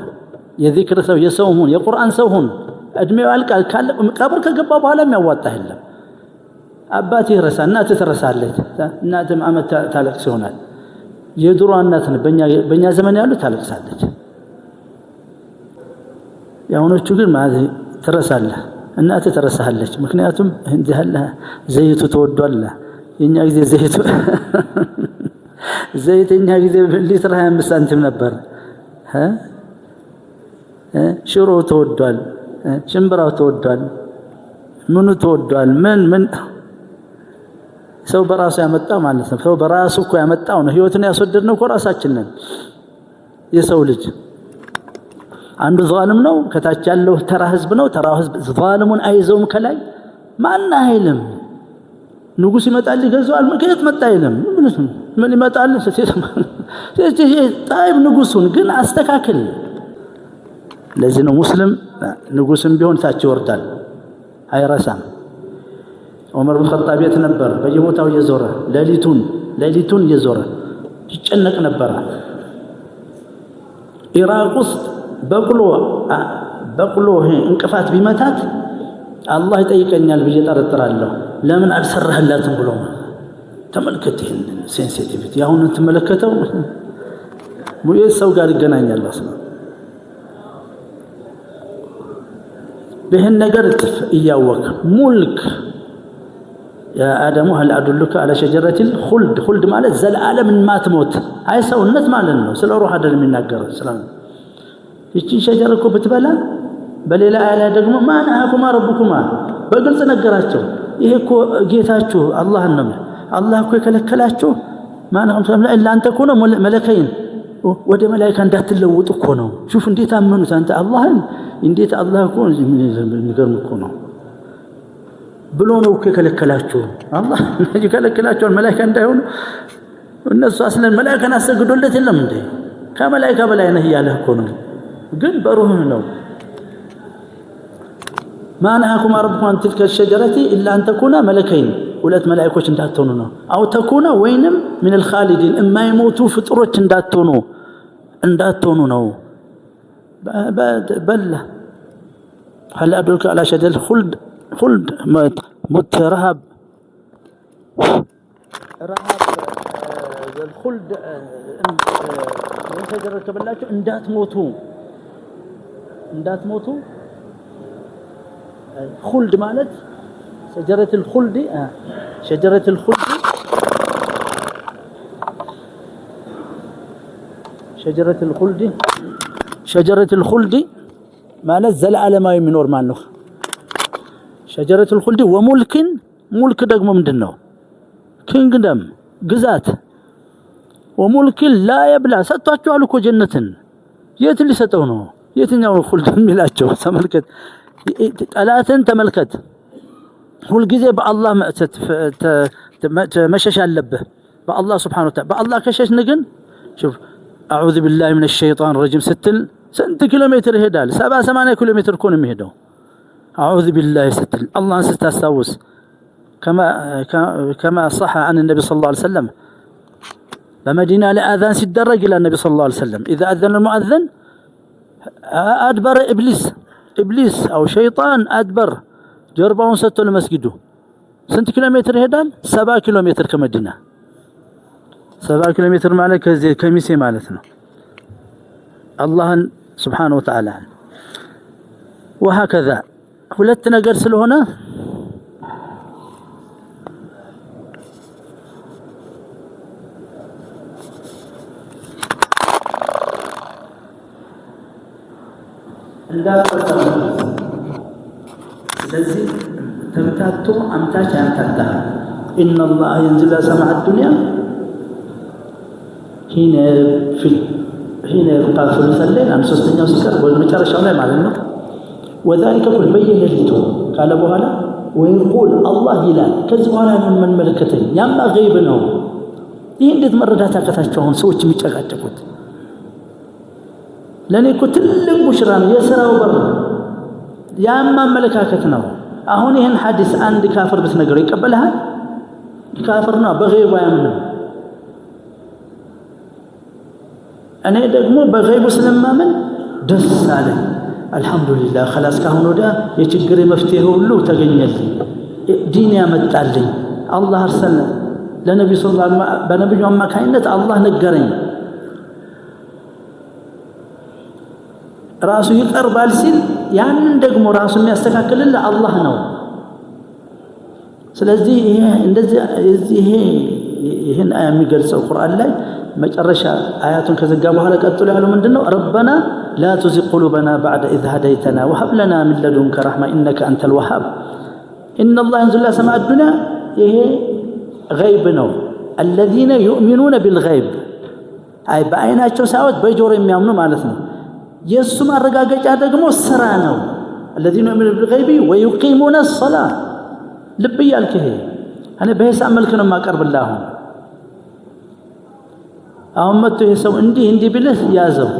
የዚክር ሰው የሰው ሁን የቁርአን ሰው ሁን እድሜው አልቃል ቀብር ከገባ በኋላ የሚያዋጣ አይደለም አባቴ ይረሳ እናት ትረሳለች እናትም አመት ታለቅስ ይሆናል የድሮ እናት በእኛ ዘመን ያሉ ታለቅሳለች ያውኖቹ ግን ማለት ትረሳለህ እናት ተረሳለች ምክንያቱም እንዲህ አለ ዘይቱ ተወዷል የኛ ጊዜ ዘይተኛ ጊዜ ሊትር 25 ሳንቲም ነበር ሽሮ ተወዷል ሽምብራው ተወዷል ምኑ ተወዷል ምን ሰው በራሱ ያመጣው ማለት ነው ሰው በራሱ እኮ ያመጣው ነው ህይወትን ያስወደድነው እኮ ራሳችን ነን የሰው ልጅ አንዱ ዛልም ነው ከታች ያለው ተራ ህዝብ ነው ተራ ህዝብ ዛልሙን አይዘውም ከላይ ማን አይልም ንጉስ ይመጣል ይገዛዋል ምክንያት መጣ አይልም ምን ይመጣል ታይብ ንጉሱን ግን አስተካክል ለዚህ ነው ሙስሊም ንጉስም ቢሆን ታች ይወርዳል አይረሳም ዑመር ኢብኑ ኸጣብ ቤት ነበር በየቦታው እየዞረ ሌሊቱን እየዞረ ይጨነቅ ነበር ኢራቅ ውስጥ በቅሎ እንቅፋት ቢመታት አላህ ይጠይቀኛል ብዬ ጠረጥራለሁ ለምን አልሰራህላትም ብሎ ተመልከት ይሄን ሴንሲቲቪቲ ያሁን ተመለከተው ሙየስ ሰው ጋር ይገናኛል አስማ በህን ነገር እያወቅ ሙልክ يا آدم هل أدلك على شجرة الخلد ማለት ዘላለም ማትሞት አይ ሰውነት ማለት ነው ስለ ሩህ አይደለም የሚናገረው ሰላም ይቺን ሸጀራ እኮ ብትበላ በሌላ አያ ደግሞ ማናኩም ረብኩማ በግልጽ ነገራቸው ይሄ እኮ ጌታችሁ አላህ ነው አላህ እኮ የከለከላችሁ ማናኩም ሰምላ ኢላ አንተ እኮ ነው መለከይን ወደ መላእክት እንዳትለውጡ እኮ ነው ሹፍ እንዴት አመኑት አንተ አላህን እንዴት አላህ እኮ የሚገርም እኮ ነው ብሎ ነው እኮ የከለከላችሁ አላህ የከለከላችሁ መላእክት እንዳይሆኑ እነሱ አስለን መላእክትን አሰግዶለት የለም እንዴ ከመላእክት በላይ ነህ ያለህ እኮ ነው ግን በሩህ ነው ማናኩም ረብኩም تلك الشجرة الا ان تكون ملكين ሁለት መላእክቶች እንዳትሆኑ ነው አው ተኩና ወይንም من الخالدين የማይሞቱ ፍጥሮች እንዳትሆኑ ነው በላ هل ادلك على شجرة الخلد مترهب الخلد من شجرة ከበላችሁ እንዳትሞቱ خلد مالت شجرة الخلد شجرة الخلد شجرة الخلد شجرة الخلد مالت زلعلماዊ የሚኖር ማን ነው شجرة الخلد وملك ملك ደግሞ ምንድነው kingdom ግዛት وملك لا يبلى ሰጥቷቸዋል እኮ ጀነትን የት ሊሰጠው ነው የትኛው خلد የሚላቸው ተመልከት ጠላትን ተመልከት ሁሉ ጊዜ በአላህ መሸሽ አለብህ በአላህ Subhanahu Wa Ta'ala በአላህ ከሸሽን ግን شوف اعوذ بالله من الشيطان الرجيم ستل سنت كيلومتر ይሄዳል 70-80 ኪሎሜትር እኮ ነው የሚሄደው اعوذ بالله ستل الله ستستاوس كما صح عن النبي صلى الله عليه وسلم بمدينه الاذان ሲደረግ الى النبي صلى الله عليه وسلم اذا اذن المؤذن ادبر ابليس او شيطان ادبر ጀርባውን ሰጥቶ ለመስጊዱ ስንት ኪሎሜትር ይሄዳል 70 ኪሎሜትር ከመዲና 70 ኪሎሜትር ማለት ከዚህ ከሚሴ ማለት ነው አላህን Subhanahu Wa Ta'ala وهكذا ሁለት ነገር ስለሆነ እንዳልተሰማ ስለዚህ ተምታቱ አምታች አንታታ ان الله ينزل سماء الدنيا حين يبقى ثلث الليل عن ሶስተኛው ሲቀር በመጨረሻው ላይ ማለት ነው وذلك كل بين ليته قال በኋላ ويقول الله ይላል ከዚህ በኋላ ምን መልከተኝ ያማ ገይብ ነው ይሄ እንዴት መረዳት አቀታቸው አሁን ሰዎች የሚጨቃጨቁት ለኔ እኮ ትልቅ ሙሽራ ነው የሥራው በር ያማ መለካከት ነው አሁን ይሄን ሐዲስ አንድ ካፍር ብትነግረው ይቀበልሃል ካፍር ነው በገይብ አያምንም እኔ ደግሞ በገይቡ ስለማምን ደስ አለኝ አልহামዱሊላህ خلاص ካሁን ወዳ የችግር መፍትሄ ሁሉ ተገኘልኝ ዲን ያመጣልኝ አላህ አርሰለ ለነብዩ ሰለላሁ ዐለይሂ ወሰለም በነብዩ አማካይነት አላህ ነገረኝ ራሱ ይቀርባል ሲል ያንን ደግሞ ራሱ የሚያስተካክልልህ አላህ ነው ስለዚህ ይሄ እንደዚህ ይሄን አያ የሚገልጸው ቁርአን ላይ መጨረሻ አያቱን ከዘጋ በኋላ ቀጥሎ ያለው ምንድነው ربنا لا تزغ قلوبنا بعد إذ هديتنا وهب لنا من لدنك رحمة إنك أنت الوهاب إن الله ينزل إلى سماء الدنيا ይሄ غيب ነው الذين يؤمنون بالغيب አይ በአይናቸው ሳይሆን በጆሮ የሚያምኑ ማለት ነው የሱ ማረጋገጫ ደግሞ ስራ ነው الذين يؤمنون بالغيب ويقيمون الصلاة ልብ ያልከህ እኔ በሂሳብ መልክ ነው ማቀርብልህ አሁን መጥቶ የሰው እንዲህ ቢልህ ያዘው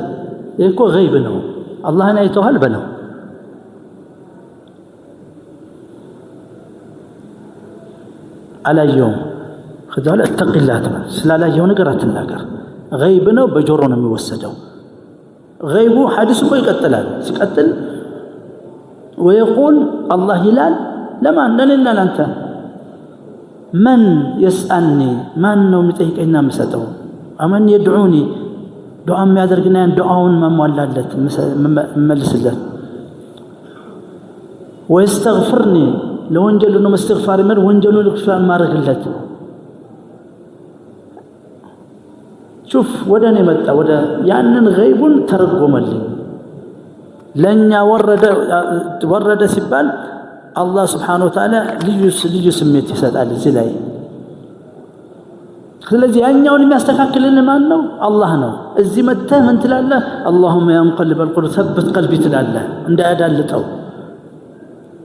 እኮ ገይብ ነው አላህን አይተዋል በለው አላየውም ከዛለ ተቅላት ስላላየው ነገር አትናገር ገይብ ነው በጆሮ ነው የሚወሰደው ገይቡ ሐዲስ እኮ ይቀጥላል ሲቀጥል ويقول الله ይላል ለማን ለኔና ላንተ من يسألني ማን ነው የሚጠይቀኝና የምሰጠው አመን يدعوني ዱዓ የሚያደርግና ዱዓውን ማሟላለት መልስለት ويستغفرني ለወንጀሉ ነው መስተግፋር ማለት ወንጀሉን ልክፋር ማድረግለት شوف ወደኔ መጣ ወደ ያንን ገይቡን ተረጎመልኝ ለኛ ወረደ ሲባል አላህ Subhanahu Wa Ta'ala ልዩ ስሜት ይሰጣል እዚህ ላይ ስለዚህ ያኛውን የሚያስተካክልልን ማን ነው አላህ ነው እዚህ መተህ ምን ትላለህ اللهم يا مقلب القلوب ثبت قلبي ትላለህ እንዳያዳልጠው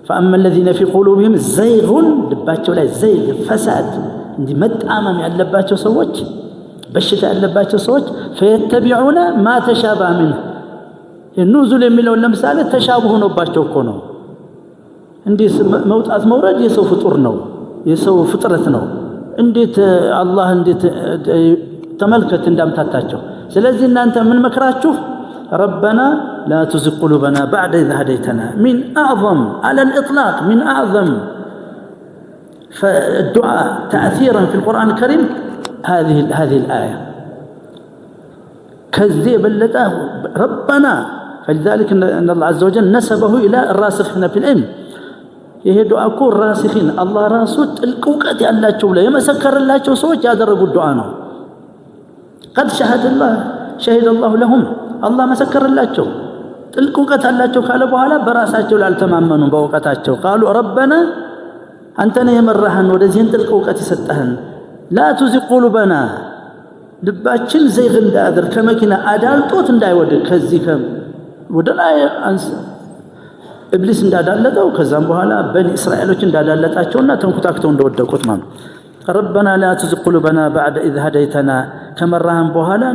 فاما الذين في قلوبهم زيغ ልባቸው ላይ ዘይግ ፈሳድ እንዲህ መጣመም ያለባቸው ሰዎች በሽታ ያለባቸው ሰዎች فيتبعون ما تشابه منه النزول የሚለው ለምሳሌ ተሻብሁ ሆኖባቸው እኮ ነው እንዲህ መውጣት መውረድ የሰው ፍጡር ነው የሰው ፍጥረት ነው እንዴት አላህ እንዴት ተመልከት እንዳምታታቸው ስለዚህ እናንተ ምን መከራችሁ ربنا لا تزغ قلوبنا بعد إذ هديتنا من أعظم على الإطلاق من أعظم فالدعاء تأثيرا في القرآن الكريم هذه الآية كذب اللتا ربنا فلذلك أن الله عز وجل نسبه إلى الراسخين في العلم ይሄ ዱዓ እኮ ራሲኺን አላህ ራሱ ጥልቅ እውቀት ያላቸው ብለው የመሰከረላቸው ሰዎች ያደረጉት ዱዓ ነው። قد شهد الله لهم አላህ መሰከረላቸው ጥልቅ እውቀት አላቸው ካለ በኋላ በራሳቸው ላልተማመኑ በእውቀታቸው قالوا ربنا አንተ ነህ የመራህን ወደዚህን ጥልቅ እውቀት የሰጠህን لا تزغ قلوبنا ልባችን ዘይግ እንዳያደርግ ከመኪና አዳልጦት እንዳይወድቅ ከዚህ ወደ ላይ አንስ ኢብሊስ እንዳዳለጠው ከዛም በኋላ በኒ እስራኤሎች እንዳዳለጣቸውና ተንኩታክተው እንደወደቁት ማለት ربنا لا تزغ قلوبنا بعد إذ هديتنا كما راهم بوهلا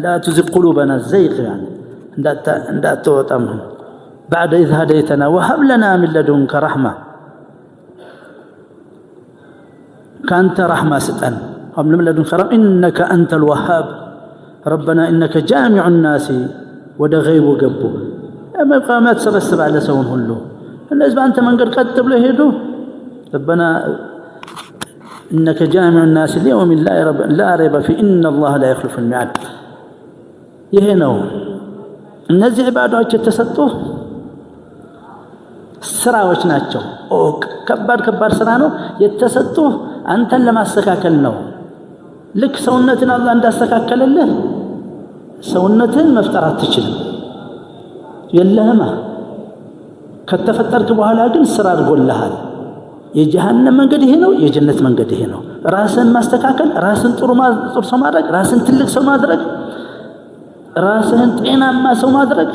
لا تزغ قلوبنا زيغ يعني እንዳት ተወጣም بعد إذ هديتنا وهب لنا من لدنك رحمة كأنت رحمة ستن هم من لدنك رحمة إنك أنت الوهاب ربنا إنك جامع الناس وده غيب وقبو أما القامات سبسب على سون هلو الناس أنت من قد كتب له يدو ربنا إنك جامع الناس اليوم لا ريب في إن الله لا يخلف الميعاد يهنو እነዚህ ዒባዳዎች የተሰጡህ ስራዎች ናቸው። ከባድ ስራ ነው የተሰጡህ አንተን ለማስተካከል ነው። ልክ ሰውነትን አላህ እንዳስተካከለልህ ሰውነትን መፍጠር አትችልም የለህማ ከተፈጠርክ በኋላ ግን ስራ አድርጎልሃል። የጀሃነም መንገድ ይሄ ነው፣ የጀነት መንገድ ይሄ ነው። ራስን ማስተካከል፣ ራስን ጥሩ ሰው ማድረግ፣ ራስን ትልቅ ሰው ማድረግ፣ ራስን ጤናማ ሰው ማድረግ፣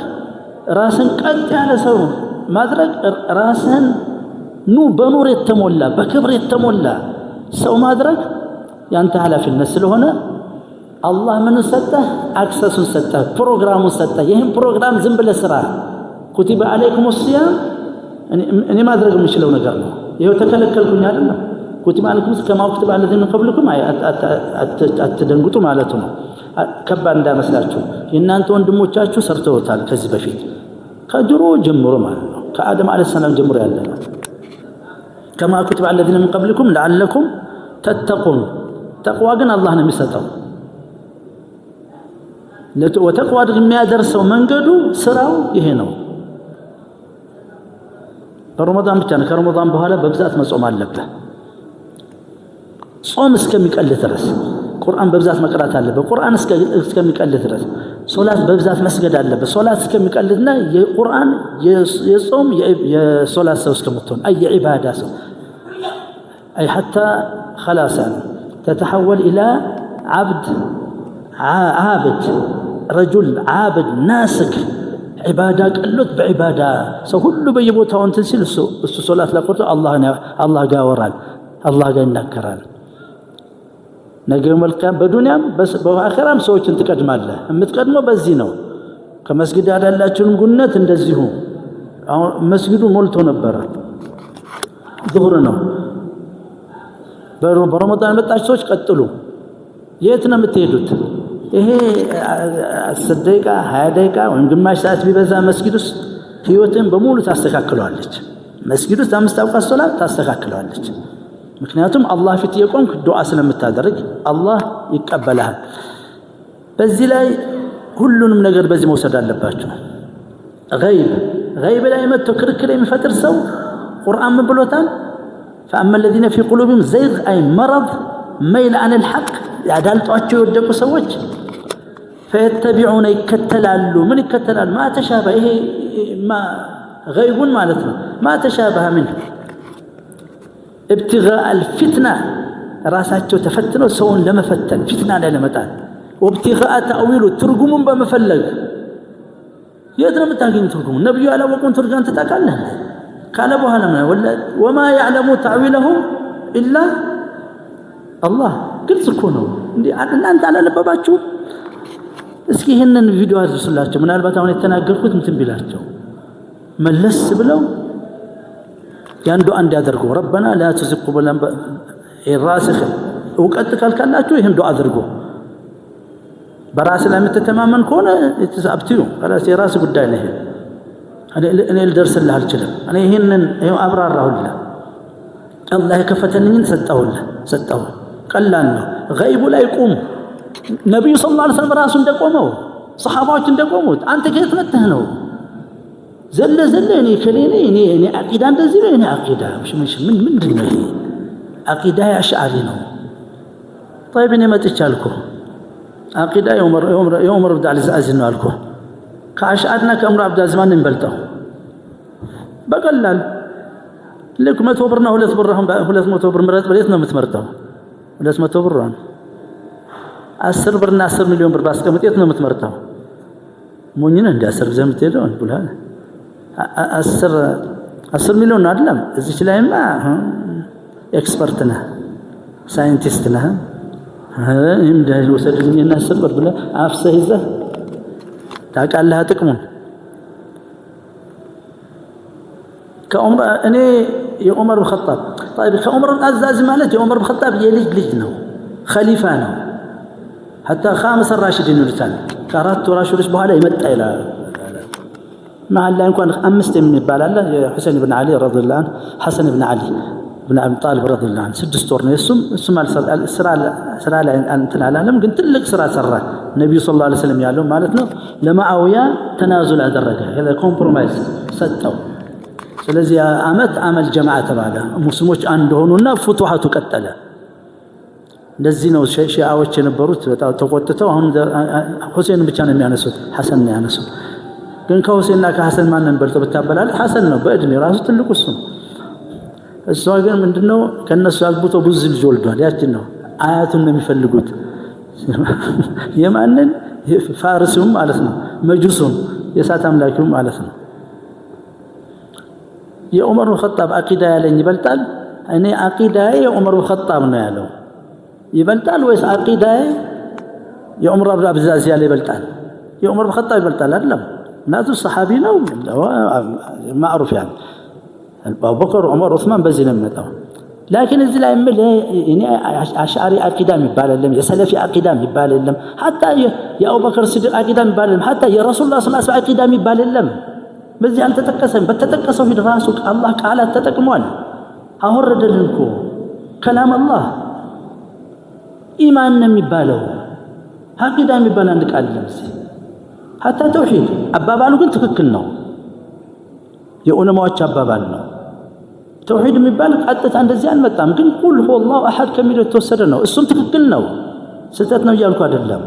ራስን ቀጥ ያለ ሰው ማድረግ፣ ራስን በኑር የተሞላ በክብር የተሞላ ሰው ማድረግ ያንተ ኃላፊነት ስለሆነ አላህ ምን ሰጠህ? አክሰሱን ሰጠህ፣ ፕሮግራሙን ሰጠህ። ይሄን ፕሮግራም ዝም ብለህ ስራ። ኩቲበ አለይኩም ሲያም እኔ ማድረግ የምችለው ነገር ነው። ይሄው ተከለከልኩኝ አይደለም። ኩቲበ አለይኩም ከማ ኩቲበ አለዚነ ቀብለኩም አትደንግጡ ማለቱ ነው። ከባድ እንዳመስላችሁ የእናንተ ወንድሞቻችሁ ሰርተውታል ከዚህ በፊት ከድሮ ጀምሮ ማለት ነው። ከአደም አለይሂ ሰላም ጀምሮ ያለ ነው። ከማ ኩቲበ አለዚነ ቀብለኩም ለዓለኩም ተተቁን። ተቅዋ ግን አላህ ነው የሚሰጠው። ወተቅዋ የሚያደርሰው መንገዱ ስራው ይሄ ነው። በረመዳን ብቻ ነው። ከረመዳን በኋላ በብዛት መጾም አለበት። ጾም እስከሚቀል ድረስ ቁርአን በብዛት መቅራት አለበት። ቁርአን እስከሚቀል ድረስ ሶላት በብዛት መስገድ አለበት። ሶላት እስከሚቀልና የቁርአን የጾም የሶላት ሰው እስከምትሆን አይ የዒባዳ ሰው አይ حتى خلاص تتحول الى عبد عابد رجل عابد ناسك عباده قلت بعباده ሰው ሁሉ በየቦታው እንትን ሲል እሱ ሶላት ለቆርጦ አላህ ጋር ወራል አላህ ጋር ይናከራል። ነገ መልካም በዱንያም በአኺራም ሰዎችን ትቀድማለህ። የምትቀድመው በዚህ ነው። ከመስጊድ ያላችሁን ጉነት እንደዚሁ አሁን መስጊዱ ሞልቶ ነበር። ዙህር ነው። በረመዳን መጣች ሰዎች ቀጥሉ። የት ነው የምትሄዱት? ይሄ 10 ደቂቃ 20 ደቂቃ ወይም ግማሽ ሰዓት ቢበዛ መስጊድ ውስጥ ህይወትን በሙሉ ታስተካክለዋለች። መስጊድ ውስጥ 5 አውቃት ሶላት ታስተካክለዋለች። ምክንያቱም አላህ ፊት የቆምክ ዱዓ ስለምታደርግ አላህ ይቀበላል። በዚህ ላይ ሁሉንም ነገር በዚህ መውሰድ አለባችሁ። ገይብ ላይ መጥቶ ክርክር የሚፈጥር ሰው ቁርአን ምን ብሎታል? فأما الذين في قلوبهم زيغ أي مرض ميل عن الحق ያዳልጧቸው የወደቁ ሰዎች فيتبعون ይከተላሉ። ምን ይከተላሉ? ما تشابه ይሄ ገይቡን ማለት ነው። ما تشابه منه ابتغاء الفتنة ራሳቸው ተፈትነው ሰውን ለመፈተን ፊትና ላይ ለመጣል وابتغاء تأويل ትርጉሙን በመፈለግ የት ነው የምታገኙ ትርጉሙ? ነብዩ ያላወቁን ትርጉም ተጣቃለህ ካለ በኋላ وما يعلم تأويله إلا الله ግልጽ እኮ ነው። እንዴ እናንተ አላነበባችሁ? እስኪ ይሄንን ቪዲዮ አድርሱላቸው። ምናልባት አሁን የተናገርኩት እንትን ቢላቸው መለስ ብለው ያንዱ አንድ ያደርጉ። ረበና ላ ትዝቅ ቁሉበና الراسخ እውቀት ካልካላችሁ ይሄን ዱዓ አድርጉ። በራስ ላይ የምትተማመን ከሆነ ተሳብቲው خلاص የራስ ጉዳይ ነው። እኔ ልደርስልህ አልችልም። እኔ ይሄንን አብራራሁልህ። አላህ የከፈተልኝን ሰጠሁ። ቀላል ነው። ገይቡ ላይ ቁም። ነብዩ ሰለላሁ ዐለይሂ ወሰለም ራሱ እንደቆመው ሰሃባዎች እንደቆሙት አንተ ከየት መጥተህ ነው? ዘለ እኔ ከሌኔ እኔ አቂዳ እንደዚህ ነው እኔ አቂዳ ምንድነው ይሄ አቂዳ አሽዓሪ ነው طيب እኔ መጥቻልኩ አቂዳ የዑመር ብን አብዱልአዚዝ ነው አልኩ ከአሽዓሪና ከዑመር አብዱልአዚዝ ማን እንበልጠው በቀላል ልክ 100 ብርና 2 ብር አሁን 200 ብር ምረጥ በሌት ነው የምትመርጠው 200 ብር ነው 10 ብርና 10 ሚሊዮን ብር ባስቀምጥ የት ነው የምትመርጠው ሞኝነ እንደ 10 ዘመት ሄደው ብለሃል 10 ሚሊዮን አይደለም እዚች ላይማ ኤክስፐርት ነህ ሳይንቲስት ነህ እንደዚህ ወሰድልኝና 10 ብር ብለህ አፍሰህ ይዘህ ታውቃለህ ጥቅሙን كعمر أنا يا عمر بن الخطاب طيب كعمر العزاز مالت يا عمر بن الخطاب يلج نو خليفة نو حتى خامس الراشدين ولسان كارات راشدش بهاله يمت إلى مع الله يكون أمست من بالله حسين بن علي رضي الله عنه حسن بن علي بن أبي طالب رضي الله عنه 6 دور اسم سرال أنت العالم قلت لك سرا النبي صلى الله عليه وسلم يعلم مالتنا لما أويا تنازل درجة هذا كومبرومايز ستو ስለዚህ አመል ጀማዓ ተባለ ሙስሊሞች አንድ ሆኑና ፍቱሃቱ ቀጠለ እንደዚህ ነው ሺዓዎች የነበሩት በጣም ተቆጥተው አሁን ሁሴን ብቻ ነው የሚያነሱት ሐሰን ነው ያነሱት ግን ከሁሴንና ከሐሰን ማንን በልጦ በታበላል ሐሰን ነው በእድሜ ራሱ ትልቁ እሱ ግን ምንድነው ከነሱ አግብቶ ብዙ ልጅ ወልዷል ያችን ነው አያቱን ነው የሚፈልጉት የማንን ፋርሱም ማለት ነው መጁሱም የሳት አምላኪው ማለት ነው የዑመር ብን ኸጣብ አቂዳ ያለኝ ይበልጣል እኔ አቂዳዬ የዑመር ብን ኸጣብ ነው ያለው ይበልጣል ወይስ አቂዳዬ የዑመር ብን አብዱልአዚዝ ያለ ይበልጣል የዑመር ብን ኸጣብ ይበልጣል አይደለም ናቱ ሰሃቢ ነው ማዕሩፍ يعني አቡ በከር ዑመር ዑስማን በዚህ ነው የሚመጣው لكن እዚህ ላይ ምን እኔ አሽዓሪ አቂዳ የሚባል የለም የሰለፊ አቂዳ የሚባል የለም حتى የአቡበከር ሲዲቅ አቂዳ የሚባል የለም حتى የረሱላህ ሰለላሁ ዐለይሂ ወሰለም አቂዳ የሚባል የለም በዚህ አልተጠቀሰም በተጠቀሰው ፊት ራሱ አላህ ቃላት ተጠቅሟል አወረደልን እኮ ከላም አላህ ኢማን ነው የሚባለው አቂዳ የሚባል አንድ ቃል ለምሳሌ حتى ተውሂድ አባባሉ ግን ትክክል ነው የዑለማዎች አባባል ነው ተውሂድ የሚባል ቀጥታ እንደዚህ አልመጣም ግን ቁል ሁወ አላሁ አሐድ ከሚለው የተወሰደ ነው እሱም ትክክል ነው ስህተት ነው እያልኩ አይደለም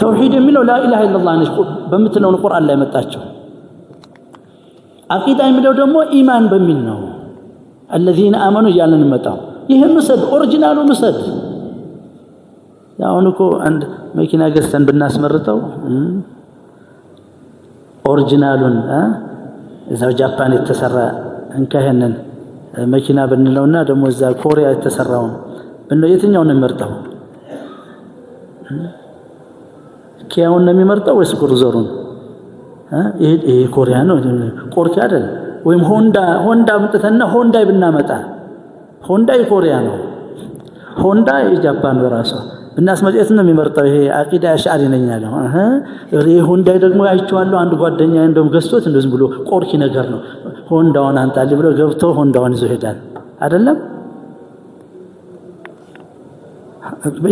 توحيد የሚለው لا اله الا الله ነው በመትነው ቁርአን ላይ መጣቸው አቂዳ የሚለው ደግሞ ኢማን በሚል ነው الذين امنوا ያለን መጣው ይሄን ሰድ ኦሪጂናሉን ሰድ ያውን እኮ አንድ መኪና ገዝተን ብናስመርጠው ኦሪጂናሉን እዛው ጃፓን የተሰራ እንከህነን መኪና ብንለውና ደግሞ እዛ ኮሪያ የተሰራው ብንለው የትኛውን እንመርጠው ኪያውን ነው የሚመርጠው ወይስ ኩሩዘሩን ይሄ ኮሪያ ነው ቆርኪ አይደል ወይም ሆንዳ ምጥተና ሆንዳ ብናመጣ ሆንዳ የኮሪያ ነው ሆንዳ የጃፓን በራሷ ብናስመጣት ነው የሚመርጠው ይሄ አቂዳ አሽዓሪ ነኝ ያለው ይሄ ሆንዳ ደግሞ አይቼዋለሁ አንድ ጓደኛዬ እንደውም ገዝቶት እንደዚህ ብሎ ቆርኪ ነገር ነው ሆንዳውን አንጣል ብሎ ገብቶ ሆንዳውን ይዞ ሄዳል አይደለም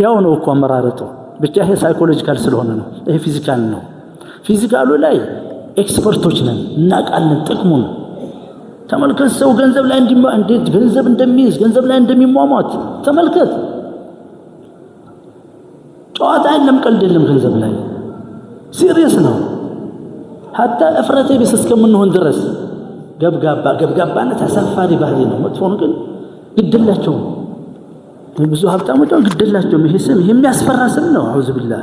ያው ነው እኮ አመራረጡ ብቻ ይሄ ሳይኮሎጂካል ስለሆነ ነው ይሄ ፊዚካል ነው ፊዚካሉ ላይ ኤክስፐርቶች ነን እናቃለን ጥቅሙን ተመልከት ሰው ገንዘብ ላይ እንዴት ገንዘብ እንደሚይዝ ገንዘብ ላይ እንደሚሟሟት ተመልከት ጨዋታ አይደለም ቀልድ የለም ገንዘብ ላይ ሲሪየስ ነው حتى እፍረተ ቢስ እስከምንሆን ድረስ ገብጋባነት አሳፋሪ ባህሪ ነው መጥፎ ነው ግን ግድላቸው ብዙ ሀብታሞች ግድላቸው ይሄ ስም የሚያስፈራ ስም ነው አውዝ ቢላህ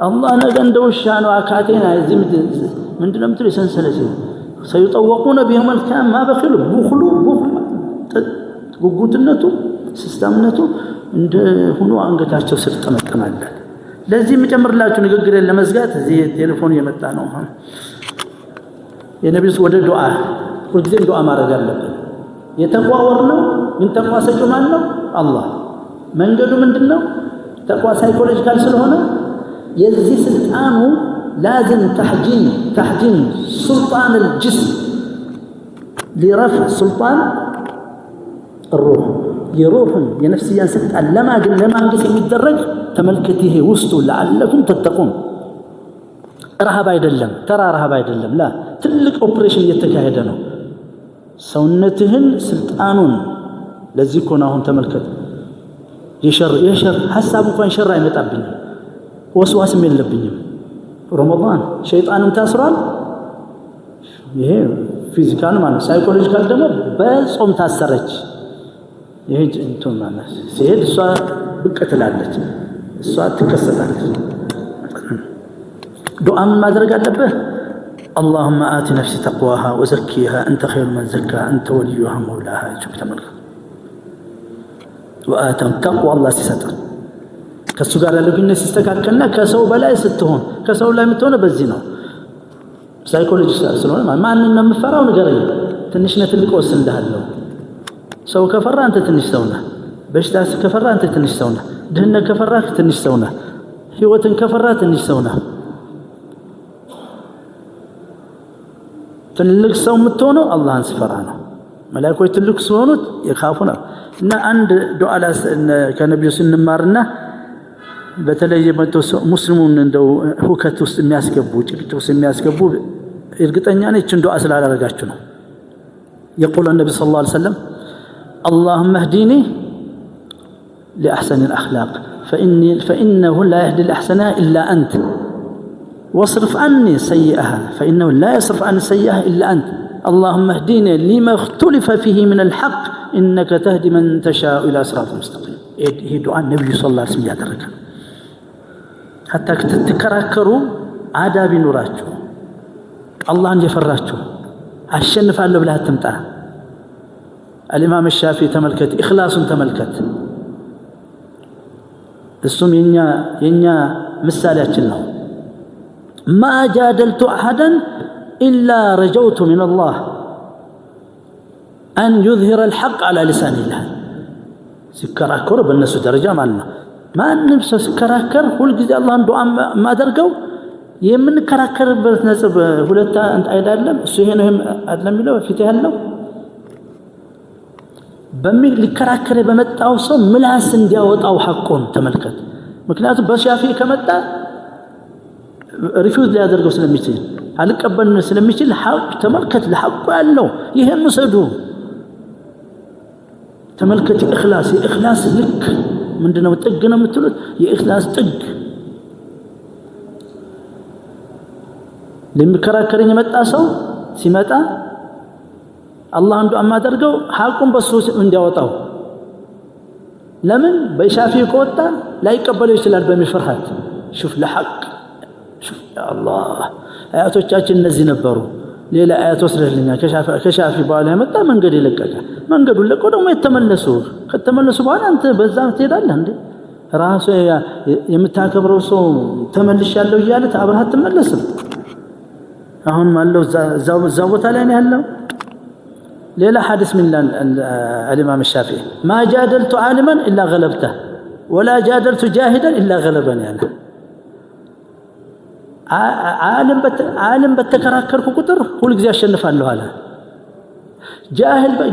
አላህ ነገ እንደውሻ ነው አካቴና እዚህ ምንድነው የምትለው ሰንሰለት ሰይጠወቁነ بهم الكام ما بخلوا بخሉ ጉጉትነቱ ሲስተምነቱ እንደ ሆኖ አንገታቸው ስር ተመቀማል ለዚህ የምጨምርላችሁ ንግግር ለመዝጋት እዚህ ቴሌፎን እየመጣ ነው የነብዩ ወደ ዱዓ ሁልጊዜ ዱዓ ማድረግ አለብን የተቋወር ነው ምን ተቋ ሰጪው ማን ነው አላህ መንገዱ ምንድነው ተቋ ሳይኮሎጂካል ስለሆነ የዚህ ስልጣኑ لازم تحجين سلطان الجسم لرفع سلطان الروح يروح ينفسيا سلطان لما انقس يدرج تملكته وسط لعلكم تتقون ረሃብ አይደለም ተራ ረሃብ አይደለም ላ ትልቅ ኦፕሬሽን እየተካሄደ ነው ሰውነትህን ስልጣኑን ለዚህ ኮና አሁን ተመልከት የሸር ሐሳብ እንኳን ሸር አይመጣብኝም ወስዋስም የለብኝም ረመዳን ሸይጣንም ታስሯል ይሄ ፊዚካል ማለት ሳይኮሎጂካል ደግሞ በጾም ታሰረች ይሄ እንትን ማለት ሲሄድ እሷ ብቅ ትላለች እሷ ትከሰታለች ዱዓ ማድረግ አለበት اللهم آت نفسي تقواها وزكيها أنت خير من زكاها أنت وليها مولاها شوف تملك وآتهم تقوى الله ሲሰጠን ከሱ ጋር ያለው ግንኙነት ሲስተካከልና ከሰው በላይ ስትሆን ከሰው ላይ የምትሆነው በዚህ ነው ሳይኮሎጂስት ስለሆነ ማንንም ነው የምፈራው ንገረኝ ትንሽ ነው ትልቅ ወስንልሃለሁ ሰው ከፈራ አንተ ትንሽ ሰው ነህ በሽታ ከፈራ አንተ ትንሽ ሰው ነህ ድህነት ከፈራ ትንሽ ሰው ነህ ህይወትን ከፈራ ትንሽ ሰው ነህ ትልቅ ሰው የምትሆነው አላህን ስፈራ ነው መላእክቶች ትልቅ ሲሆኑት ይካፉና እና አንድ ዱዓ ከነብዩ ስንማርና በተለይ ሙስሊሙን እንደው ሁከት ውስጥ የሚያስገቡ ጭቅጭቅ ውስጥ የሚያስገቡ እርግጠኛ ነኝ እችን ዱዓ ስላላረጋችሁ ነው يقول النبي صلى الله عليه وسلم اللهم اهدني لأحسن الأخلاق فإنه لا يهدي الأحسنها إلا أنت واصرف عني سيئها فإنه لا يصرف عني سيئها إلا أنت اللهم اهدني لما اختلف فيه من الحق إنك تهدي من تشاء إلى صراط مستقيم هي دعاء النبي صلى الله عليه وسلم يدرك حتى تتكركروا عذاب نوراتكم الله ان يفراتكم አሸንፋለሁ ብለህ አትምጣ الامام الشافعي ተመልከት اخلاصን ተመልከት እሱም የኛ ምሳሌያችን ነው ما جادلت احدا الا رجوت من الله ان يظهر الحق على لسان الله ሲከራከሩ በእነሱ ደረጃ ማለት ነው ማንም ሰው ሲከራከር ሁሉ ጊዜ አላህን ዱዓ ማደርገው የምንከራከርበት ነጥብ ሁለት አይደለም እሱ ይሄ ነው አይደለም የሚለው ፊት ያለው ሊከራከር በመጣው ሰው ምላስ እንዲያወጣው ሐቁን ተመልከት ምክንያቱም በሻፊ ከመጣ ሪፊውዝ ሊያደርገው ስለሚችል አልቀበልን ስለሚችል ሐቅ ተመልከት ለሐቁ ያለው ይሄን ወሰዱ ተመልከት ኢኽላስ ልክ ምንድነው ጥግ ነው የምትሉት የኢኽላስ ጥግ ለሚከራከረኝ የመጣ ሰው ሲመጣ አላህ ዱዓ ማደርገው ሐቁን በሱ እንዲያወጣው ለምን በሻፊ ከወጣ ላይቀበለው ይችላል በሚፈርሃት شوف ለሐቅ شوف يا الله አያቶቻችን እነዚህ ነበሩ ሌላ አያት ወስደልኛ ከሻፊ በኋላ የመጣ መንገድ ይለቀቀ መንገዱን ለቆ ደግሞ ከተመለሱ በኋላ አንተ በዛ ትሄዳለህ እንዴ ራሱ የምታከብረው ሰው ተመልሻለሁ እያለ አብረህ አትመለስም አሁን ማለው እዛው ቦታ ላይ ነው ያለው ሌላ ሐዲስ ምን الامام الشافعي ما جادلت عالما الا غلبته ولا جادلت جاهدا الا غلبني انا ዓለም በተከራከርኩ ቁጥር ሁሉ ጊዜ አሸንፋለሁ አለ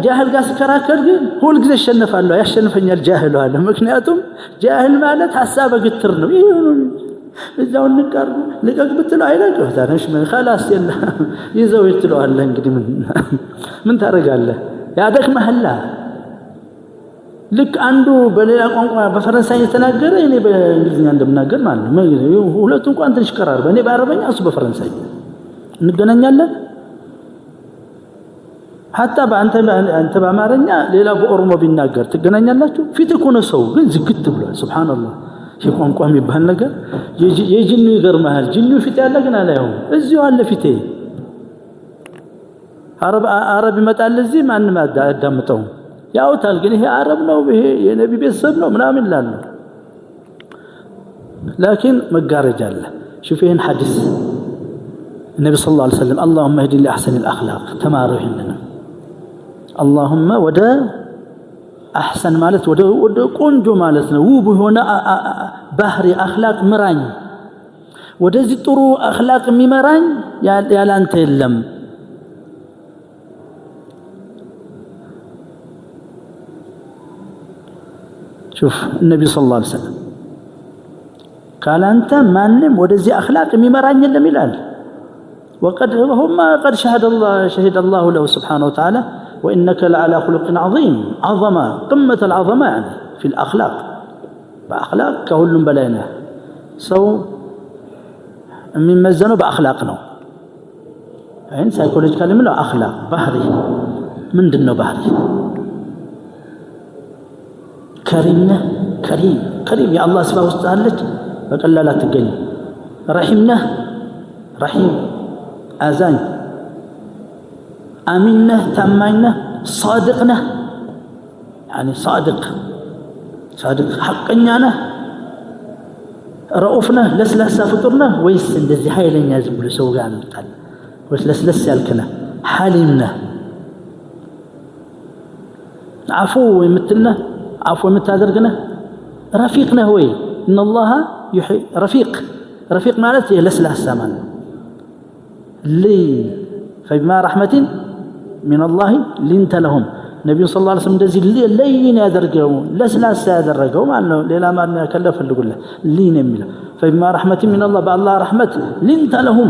ጃህል ጋር ሲከራከር ግን ሁሉ ጊዜ አሸንፋለሁ ያሸንፈኛል ጃህል አለ ምክንያቱም ጃህል ማለት ሐሳብ ግትር ነው እዛው ንቀርቡ ልቀቅ ብትለው አይለቀው ታነሽ ምን خلاص የለ ይዘው ይትለዋል እንግዲህ ምን ታረጋለህ ያደክመህላ ልክ አንዱ በሌላ ቋንቋ በፈረንሳይ ተናገረ እኔ በእንግሊዝኛ እንደምናገር ማለት ነው ሁለቱም ቋንቋ ትንሽ ቀራር በእኔ በአረበኛ እሱ በፈረንሳይ እንገናኛለን حتى አንተ በአማርኛ ሌላ በኦሮሞ ቢናገር ትገናኛላችሁ ፊት እኮ ነው ሰው ግን ዝግት ብሏል ሱብሃንአላህ የቋንቋ የሚባል ነገር የጅኑ ይገርማል ጅኑ ፊት ያለ ግን አላየው እዚሁ አለ ፊቴ አረብ ይመጣል እዚህ ማንም አዳምጠው ያውታል ግን ይሄ አረብ ነው ይሄ የነቢ ቤተሰብ ነው ምናምን ይላል لكن መጋረጃ አለ شوف ይሄን ሐዲስ النبي صلى الله عليه وسلم اللهم اهدني لاحسن الاخلاق ተማሩህና اللهم ወደ احسن ማለት ወደ ቆንጆ ማለት ነው ውብ ሆነ ባህሪ اخلاق ምራኝ ወደዚህ ጥሩ اخلاق የሚመራኝ ያላንተ የለም شوف النبي صلى الله عليه وسلم ካላንተ ማንም ወደዚህ አኽላቅ የሚመራኝ የለም ይላል وقد هم قد شهد الله له سبحانه وتعالى وإنك لعلى خلق عظيم عظمة قمة العظمة يعني في الأخلاق بأخلاق كهلم بلاينا سو من مزنوا بأخلاقنا يعني سايكولوجي كلمة له أخلاق بحري من دنو بحري كريمنا كريم يا الله سبحانه وتعالى بقال لا تقل رحمنا رحيم أزان أميننا تمينا صادقنا يعني صادق حقنا رؤوفنا لسلسة فطرنا ويس እንደዚህ ኃይለኛ ዝም ብሎ ሰው ጋር እንጣል ወይስ ለስለስ ያልከና حليمنا عفو يمتلنا عفو يمتادرقنا رفيقنا هو إن الله رفيق مالت لسلسة من لي فبما رحمة من الله لنت لهم النبي صلى الله عليه وسلم دزي لين يدرجوا لسلاسة يدرجوا ما انه ليلا ما كلف اللي يقول له لين يمله فبما رحمة من الله بالله رحمة لنت لهم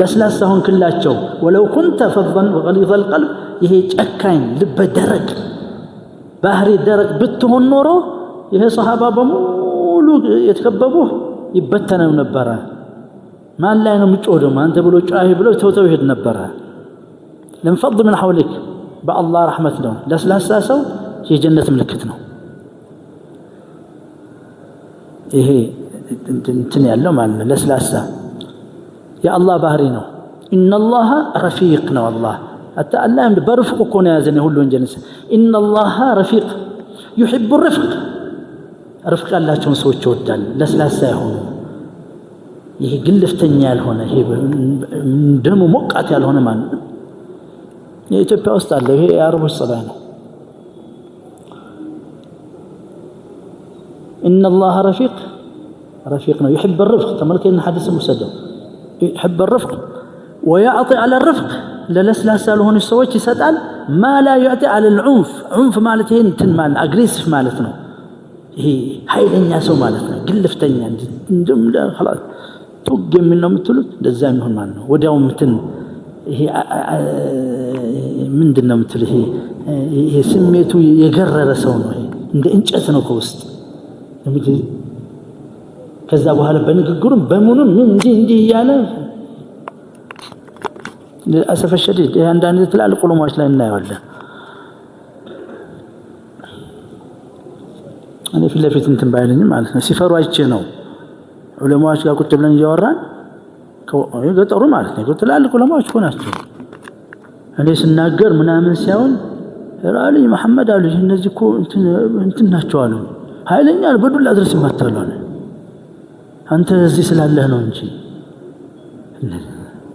لسلاسهم كلاتشو ولو كنت فظا وغليظ القلب يهي ጨካኝ ልበ ደረቅ ባህሪ ደረቅ ብትሆን ኖሮ ይሄ صحابه በሙሉ የተከበቡህ ይበተነው ነበር ማን ላይ ነው ምጮደው አንተ ብሎ ጫሂ ብሎ ተውተው ይሄድ ነበር لنفض من حولك بالله رحمة له لسلاسة سو هي جنة ملكت ነው ይሄ እንትን ያለው ማለት ነው ለስላሳ የአላህ ባህሪ ነው ان الله رفيق ነው الله حتى الله برفق እኮ ነው ያዘነ ሁሉ እንጀንስ ان الله رفيق يحب الرفق رفق ያላቸውን ሰዎች ይወዳል ለስላሳ ይሆኑ ይሄ ግልፍተኛ ያልሆነ ይሄ ደሙ ሞቃት ያልሆነ ማለት የኢትዮጵያ ውስጥ አለ ይሄ የአረቦች ጸባይ ነው ان الله رفيق ነው يحب الرفق ተመልከና ሐዲስ ሙሰደው يحب الرفق ويعطي على الرفق ለለስላሳ ለሆኑ ሰዎች ይሰጣል ما لا يعطي على العنف ማለት ይሄ እንትን ማለት አግሬሲቭ ማለት ነው ይሄ ኃይለኛ ሰው ማለት ነው ግልፍተኛ እንደም خلاص ጡግ የሚል ነው የምትሉት እንደዛ የሚሆን ማለት ነው ወዲያው እንትን ይሄ ምንድነው የምትል ይሄ ስሜቱ የገረረ ሰው ነው እንደ እንጨት ነው ከውስጥ ከዛ በኋላ በንግግሩም በሙኑም እንዲህ ያለ ለአሰፈ شديد አንዳንድ ትላልቅ ዑለማዎች ላይ እናያለን እኔ ፊት ለፊት እንትን ባይለኝም ማለት ነው ሲፈሩ አይቼ ነው ዑለማዎች ጋር ቁጭ ብለን እያወራን ገጠሩ ማለት ነው ትላልቅ ዑለማዎች ሆናቸው እኔ ስናገር ምናምን ሲያውን ራሊ መሐመድ አሉ እነዚህ እኮ እንትን ናቸው አሉ ኃይለኛ በዱላ ድረስ ይማታሉ አንተ እዚህ ስላለህ ነው እንጂ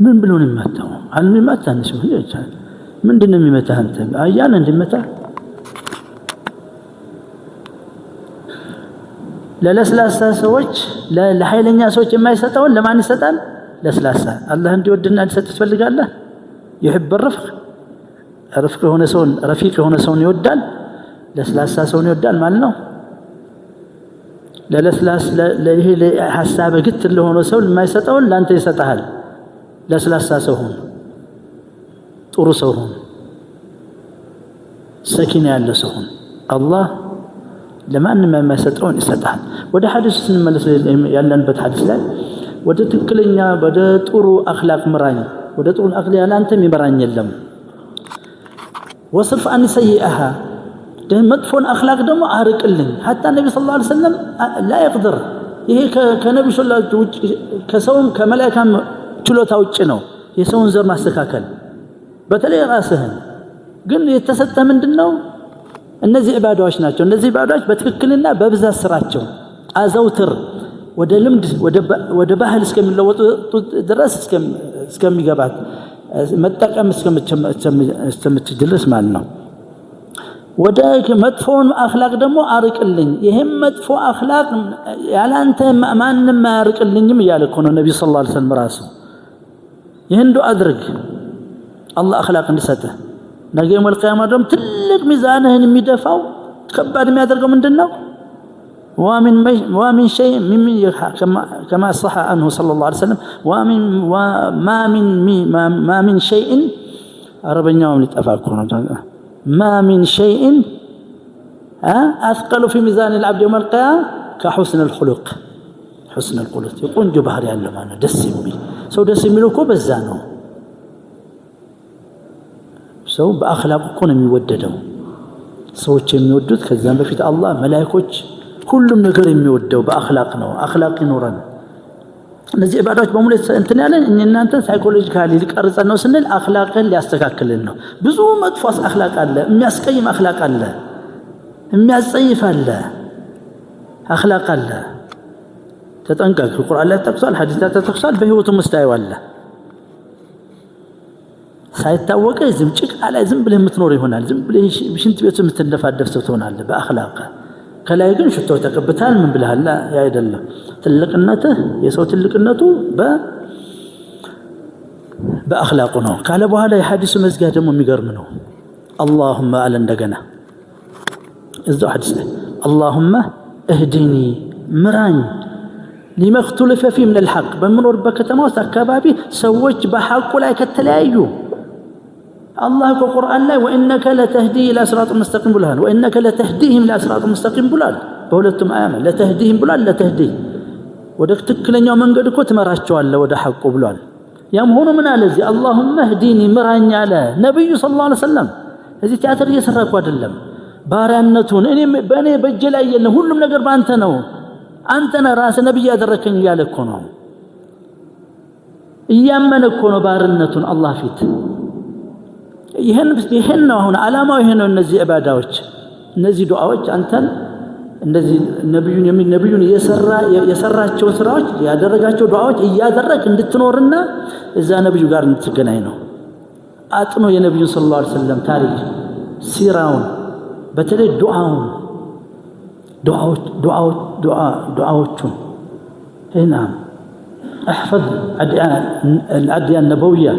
ምን ብሎ ነው የሚመታው አልሚመታን ነው ይችላል ምንድነው የሚመታህ አንተ አያን እንድመታ ለለስላሳ ሰዎች ለኃይለኛ ሰዎች የማይሰጣውን ለማን ይሰጣል ለስላሳ አላህ እንዲወድና እንዲሰጥ ትፈልጋለህ يحب الرفق هنا سون رفيق هنا سون يودال لسلاس سون يودال ማለት ነው ለለስላስ ለይሄ ለሐሳበ ግት ለሆነ ሰው የማይሰጣውን ላንተ ይሰጣል ለስላሳ ሰው ሆነ ጥሩ ሰው ሆነ ሰኪና ያለ ሰው ሆነ አላህ ለማንም የማይሰጣውን ይሰጣል ወደ ሐዲስ ስንመለስ ያለንበት ሐዲስ ላይ ወደ ትክክለኛ ወደ ጥሩ አኽላቅ ምራኝ ወደ ጥሩ አኽላቅ ያላንተ የሚመራኝ የለም وصرف عن سيئها መጥፎን አኽላቅ ደግሞ አርቅልኝ حتى النبي صلى الله عليه وسلم لا يقدر ይሄ ከነብዩ ሰለላሁ ዐለይሂ ወሰለም ከሰውም ከመላእክም ችሎታ ውጭ ነው የሰውን ዘር ማስተካከል በተለይ ራስህን ግን የተሰጠ ምንድነው እነዚህ ኢባዳዎች ናቸው እነዚህ ኢባዳዎች በትክክልና በብዛት ስራቸው አዘውትር ወደ ልምድ ወደ ባህል እስከሚለወጡ ድረስ እስከሚገባት መጠቀም እስከምትችልስ ማለት ነው ወደ መጥፎን አኽላቅ ደግሞ አርቅልኝ ይሄም መጥፎ አኽላቅ ያላንተ ማንንም አርቅልኝም ይያለ እኮ ነው ነብዩ ሰለላሁ ዐለይሂ ወሰለም ራሱ ይሄን ዱዓ አድርግ አላህ አኽላቅ እንዲሰጥህ ነገ መልቂያማ ደግሞ ትልቅ ሚዛንህን የሚደፋው ከባድ የሚያደርገው ምንድነው ومن شيء كما صح عنه صلى الله عليه وسلم ما من شيء عربياهم لتفاكرون ما من شيء أثقل في ميزان العبد يوم القيامة كحسن الخلق حسن الخلق يقول جبهر يعلم أنا دسمي سو دسمي لكو بزانو سو بأخلاق كون يوددوا سوچ የሚወዱት ከዛም በፊት አላህ መላእክቶች ሁሉም ነገር የሚወደው በአخلاق ነው አخلاق ይኖረን እነዚህ ኢባዳዎች በሙሉ እንትን ያለን እናንተ ሳይኮሎጂካሊ ሊቀርጸን ነው ስንል አخلاقን ሊያስተካክልን ነው ብዙ መጥፎ አخلاق አለ የሚያስቀይም አخلاق አለ የሚያስጸይፍ አለ አخلاق አለ ተጠንቀቅ ቁርአን ላይ ተጠቅሷል ሐዲስ ላይ ተጠቅሷል በህይወቱ መስታየው አለ ሳይታወቀ ዝም ጭቃ ላይ ዝም ብለህ የምትኖር ይሆናል ዝም ብለህ ሽንት ቤት የምትደፋደፍ ሰው ትሆናለህ በአخلاق ከላይ ግን ሽቶ ተቀብታል ምን ብለሃል ያ አይደለም ትልቅነትህ የሰው ትልቅነቱ በአخلاق ነው ካለ በኋላ የሐዲሱ መዝጊያ ደግሞ የሚገርም ነው اللهم አለ እንደገና እዛው ሐዲስ اللهم اهدني ምራኝ لما اختلف فيه من الحق በመኖር በከተማ ውስጥ አካባቢ ሰዎች በሐቁ ላይ ከተለያዩ الله بالقرآن لا وإنك لتهدي إلى صراط مستقيم بلال وإنك لتهديهم إلى صراط مستقيم بلال بولتم آمن لتهديهم بلال لتهدي ودك تكلن يوم من قد كنت مراجعوا الله وده حق بلال يوم هنا من الذي اللهم اهديني مراني على نبي صلى الله عليه وسلم هذه تأثر يسرق ودلم بارانتون إني بني بجل أيّن هلهم نقرب أنتنا راس نبي أدركني يالكونه إيامنا كونه بارنتون الله فيت ይሄን ነው አሁን አላማው ይሄ ነው እነዚህ ኢባዳዎች እነዚህ ዱዓዎች አንተን እንደዚህ ነብዩን የሰራቸው ስራዎች ያደረጋቸው ዱዓዎች እያደረክ እንድትኖርና እዛ ነብዩ ጋር እንድትገናኝ ነው አጥኖ የነብዩ ሰለላሁ ዐለይሂ ወሰለም ታሪክ ሲራውን በተለይ ዱዓዎቹን هنا احفظ الادعية النبوية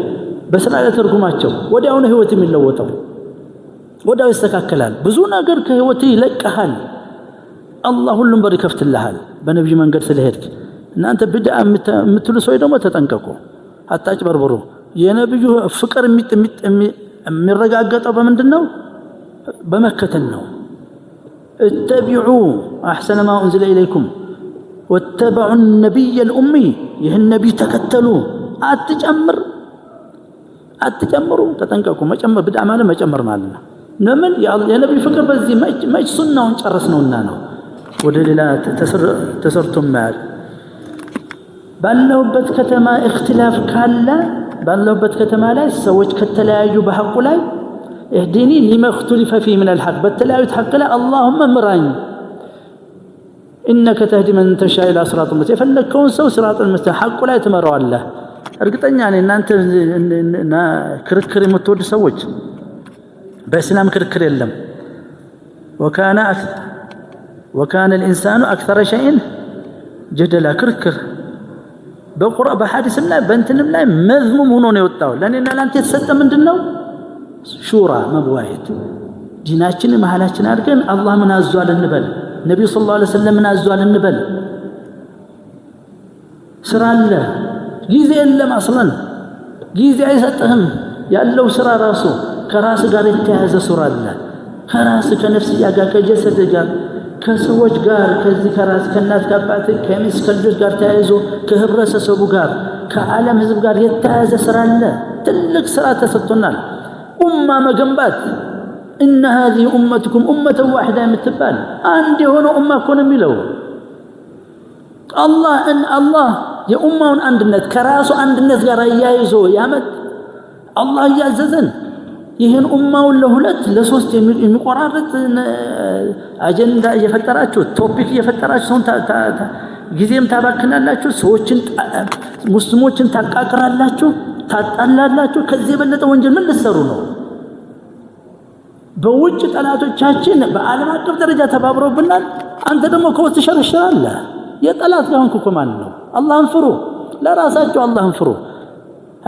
በስራ ላይ ተርጉማቸው ወዲያው ነው ህይወት የሚለወጠው ወዲያው ይስተካከላል ብዙ ነገር ከህይወት ይለቀሃል አላህ ሁሉም በር ይከፍትልሃል በነብዩ መንገድ ስለሄድክ እናንተ ብድዓ የምትሉ ሰው ደግሞ ተጠንቀቁ አታጭበርብሩ የነብዩ ፍቅር የሚረጋገጠው በምንድነው በመከተል ነው اتبعوا احسن ما انزل اليكم واتبعوا النبي الامي ይህን ነብይ ተከተሉ አትጨምሩ ተጠንቀቁ መጨመር ብድዓ ማለት መጨመር ማለት ነው ለምን የነብዩ ፍቅር በዚህ መች ሱናውን ጨረስነውና ነው ወደ ሌላ ተሰርቶም ማለት ባለውበት ከተማ اختلاف ካለ ባለውበት ከተማ ላይ ሰዎች ከተለያዩ በሐቁ ላይ اهدني لما اختلف فيه من الحق በተለያዩ ሐቅ ላይ اللهم ምራኝ انك تهدي من تشاء الى صراط المستقيم የፈለከውን ሰው صراط المستقيم ሐቁ ላይ ትመራዋለህ እርግጠኛ ነኝ እናንተ ክርክር የምትወዱ ሰዎች በእስላም ክርክር የለም وكان الانسان اكثر شيء جدلا ክርክር በቁርአን በሐዲስም ላይ በእንትንም ላይ መዝሙም ሆኖ ነው የወጣው ለኔና ላንተ የተሰጠ ምንድነው ሹራ መብዋየት ዲናችን መሐላችን አድርገን አላህ ምን አዟል እንበል ነብዩ ሰለላሁ ዐለይሂ ወሰለም ምን አዟል እንበል ስራለ ጊዜ የለም አስለን ጊዜ አይሰጥህም ያለው ስራ ራሱ ከራስ ጋር የተያያዘ ሱራ አለ ከራስ ከነፍስያ ጋር ከጀሰድ ጋር ከሰዎች ጋር ከዚህ ከራስ ከናት ከአባት ከሚስ ከልጆች ጋር ተያይዞ ከህብረተሰቡ ጋር ከዓለም ህዝብ ጋር የተያያዘ ስራ አለ ትልቅ ስራ ተሰጥቶናል ኡማ መገንባት ان هذه امتكم امه واحده የምትባል አንድ የሆነ ኡማ እኮ ነው የሚለው አላህ የኡማውን አንድነት ከራሱ አንድነት ጋር ያይዞ ያመጥ አላህ ያዘዘን ይሄን ኡማውን ለሁለት ለሶስት የሚቆራረጥ አጀንዳ እየፈጠራችሁ ቶፒክ እየፈጠራችሁ ጊዜም ታባክናላችሁ ሰዎችን ሙስሊሞችን ታቃቅራላችሁ ታጣላላችሁ ከዚህ የበለጠ ወንጀል ምን ልትሰሩ ነው በውጭ ጠላቶቻችን በዓለም አቀፍ ደረጃ ተባብረውብናል አንተ ደግሞ ከውስጥ ሸርሽራለህ የጠላት ጋር እንኳን ማለት ነው አላህን ፍሩ ለራሳችሁ አላህን ፍሩ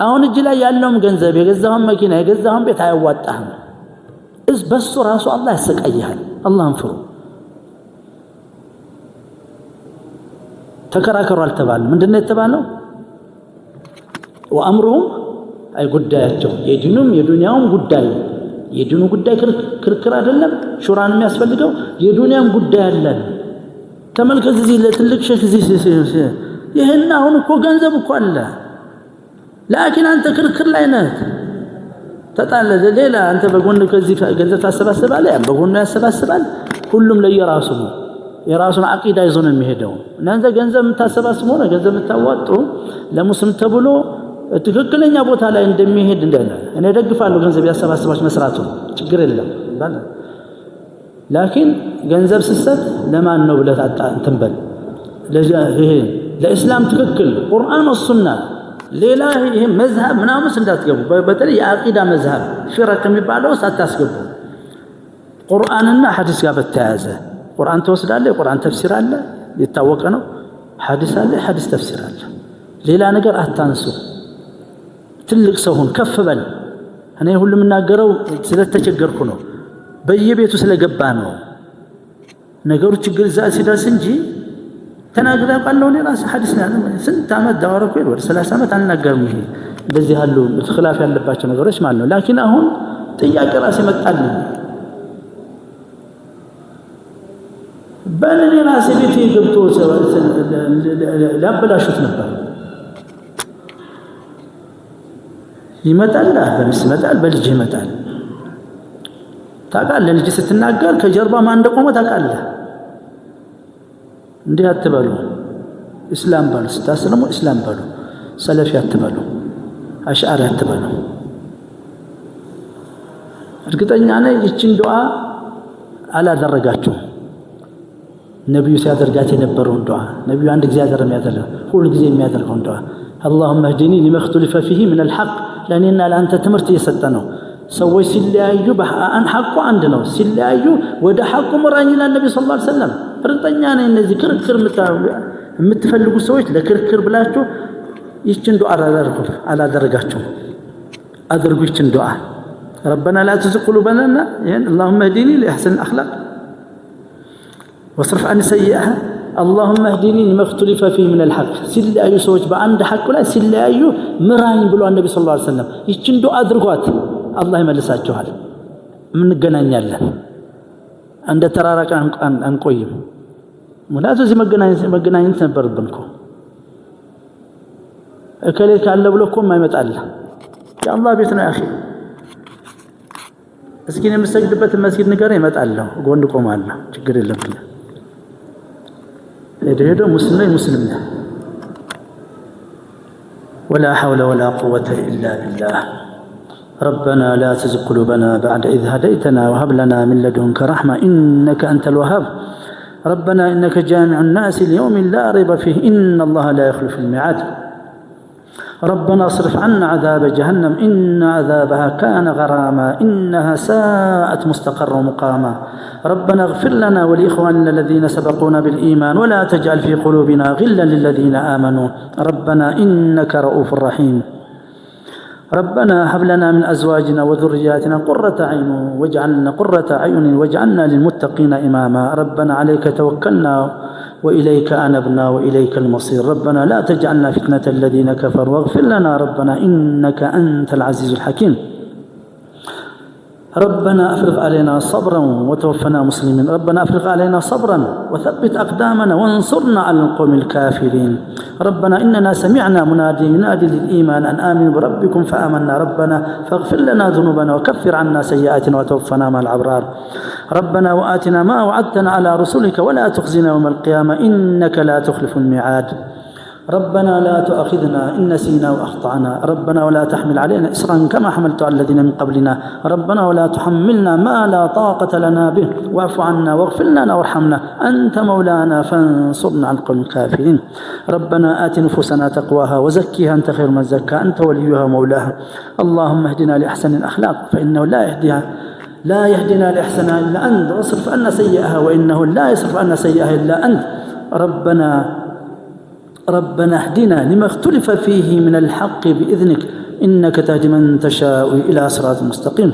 አሁን እጅ ላይ ያለውም ገንዘብ የገዛውን መኪና የገዛውን ቤት አያዋጣህም በሱ ራሱ አላህ ያሰቃይሃል አላህን ፍሩ ተከራከሩ አልተባለም። ምንድነው የተባለው? ወአምሩሁም አይ ጉዳያቸው የዲኑም የዱንያውም ጉዳይ የዲኑ ጉዳይ ክርክር አይደለም ሹራን የሚያስፈልገው የዱንያም ጉዳይ አለ። ተመልከት እዚህ ለትልቅ ሼክ እዚህ ይሄን አሁን እኮ ገንዘብ እኮ አለ ላኪን አንተ ክርክር ላይ ነህ ተጣለ ሌላ አንተ በጎን ከዚህ ገንዘብ ታሰባስባለህ ያ በጎን ያሰባስባል ሁሉም ለየራሱ ነው የራሱን አቂዳ ይዞ ነው የሚሄደው። እናንተ ገንዘብ የምታሰባስቡ ነው ገንዘብ የምታዋጡ ለሙስሊም ተብሎ ትክክለኛ ቦታ ላይ እንደሚሄድ እንደለ እኔ ደግፋለሁ ገንዘብ ያሰባስባች መስራቱ ችግር የለም ባለ ላኪን ገንዘብ ሲሰጥ ለማን ነው ብለህ አጣ እንትን በል ይሄ ለእስላም ትክክል ቁርአን ወሱና ሌላ ይሄ መዝሀብ ምናምን እንዳትገቡ በተለይ የአቂዳ መዝሀብ ሽረክ የሚባለው ሳታስገቡ ቁርአንና ሐዲስ ጋር በተያያዘ ቁርአን ተወስዳለህ የቁርአን ተፍሲር አለ የታወቀ ነው ሐዲስ አለ ሐዲስ ተፍሲር አለ ሌላ ነገር አታንሱ ትልቅ ሰውን ከፍ በል እኔ ሁሉም እናገረው ስለተቸገርኩ ነው በየቤቱ ስለገባ ነው ነገሩ ችግር እዛ ሲደርስ እንጂ ተናግራ ቃለው ለራስ ሐዲስ ነው ስንት አመት ዳወረኩ ወደ 30 አመት አልናገርም ይሄ በዚህ ያሉ ኺላፍ ያለባቸው ነገሮች ማለት ነው ላኪን አሁን ጥያቄ ራስ ይመጣልኝ በእኔ ራስ ቤት ገብቶ ላበላሹት ነበር ይመጣል በሚስ ይመጣል በልጅ ይመጣል ታውቃለህ ልጅ ስትናገር ከጀርባ ማን እንደቆመ ታውቃለህ እንዲህ አትበሉ እስላም ባሉ ስታስለሙ እስላም ባሉ ሰለፊ አትበሉ አሽዓሪ አትበሉ እርግጠኛ ነኝ ይህችን ዱዓ አላደረጋችሁም ነብዩ ሲያደርጋት የነበረውን ዱዓ ነብዩ አንድ ጊዜ ያደረገው ሁሉ ጊዜ የሚያደርገው ዱዓ اللهم اهدني لما اختلف فيه من الحق ለኔና ለአንተ ትምህርት እየሰጠ ነው ሰዎች ሲለያዩ በአን ሐቁ አንድ ነው ሲለያዩ ወደ ሐቁ መራኝ ይላል ነብዩ ሰለላሁ ዐለይሂ ወሰለም እርግጠኛ ነኝ እነዚህ ክርክር የምትፈልጉ ሰዎች ለክርክር ብላችሁ ይህችን ዱዓ አላደረጋችሁም አድርጉ ይህችን ዱዓ ربنا لا تزغ قلوبنا اللهم اهدني لاحسن الاخلاق واصرف عني سيئها اللهم اهدني لما اختلف فيه من الحق ሲለያዩ ሰዎች በአንድ ሐቅ ላይ ሲለያዩ ምራኝ ብሎ ነብዩ ሰለላሁ ዐለይሂ ወሰለም ይህችን ዱዓ አድርጓት አላህ ይመልሳችኋል እንገናኛለን እንደ ተራራቀ አንቆይም ሙላቱ እዚህ መገናኘት ነበርብንኮ እከሌ ካለ ብሎኮ ማይመጣል የአላህ ቤት ነው አኺ እስኪ ነው የምሰግድበት መስጊድ ነገር ይመጣለሁ ጎን ቆማለሁ ችግር የለብኝም هذا مسلم ولا حول ولا قوة إلا بالله ربنا لا تزغ قلوبنا بعد إذ هديتنا وهب لنا من لدنك رحمة إنك أنت الوهاب ربنا إنك جامع الناس ليوم لا ريب فيه إن الله لا يخلف الميعاد ربنا اصرف عنا عذاب جهنم إن عذابها كان غراما إنها ساءت مستقرا ومقاما ربنا اغفر لنا ولإخواننا الذين سبقونا بالإيمان ولا تجعل في قلوبنا غلا للذين آمنوا ربنا إنك رؤوف رحيم ربنا هب لنا من أزواجنا وذرياتنا قرة عين واجعلنا للمتقين إماما ربنا عليك توكلنا وإليك أنبنا وإليك المصير ربنا لا تجعلنا فتنة الذين كفروا واغفر لنا ربنا إنك أنت العزيز الحكيم ربنا أفرغ علينا صبرا وتوفنا مسلمين ربنا أفرغ علينا صبرا وثبت أقدامنا وانصرنا على القوم الكافرين ربنا إننا سمعنا ينادي للإيمان أن آمنوا بربكم فآمنا ربنا فاغفر لنا ذنوبنا وكفر عنا سيئاتنا وتوفنا مع الأبرار ربنا وآتنا ما وعدتنا على رسلك ولا تخزنا يوم القيامة إنك لا تخلف الميعاد ربنا لا تؤاخذنا إن نسينا وأخطأنا ربنا ولا تحمل علينا إصرا كما حملت على الذين من قبلنا ربنا ولا تحملنا ما لا طاقة لنا به واعف عنا واغفر لنا وارحمنا أنت مولانا فانصرنا على القوم الكافرين ربنا آت نفوسنا تقواها وزكيها أنت خير من زكاها أنت وليها ومولاها اللهم اهدنا لأحسن الأخلاق فإنه لا يهدنا لأحسنها إلا أنت واصرف عنا سيئها وإنه لا يصرف عنا سيئها إلا أنت ربنا اهدنا لما اختلف فيه من الحق بإذنك إنك تهدي من تشاء إلى صراط مستقيم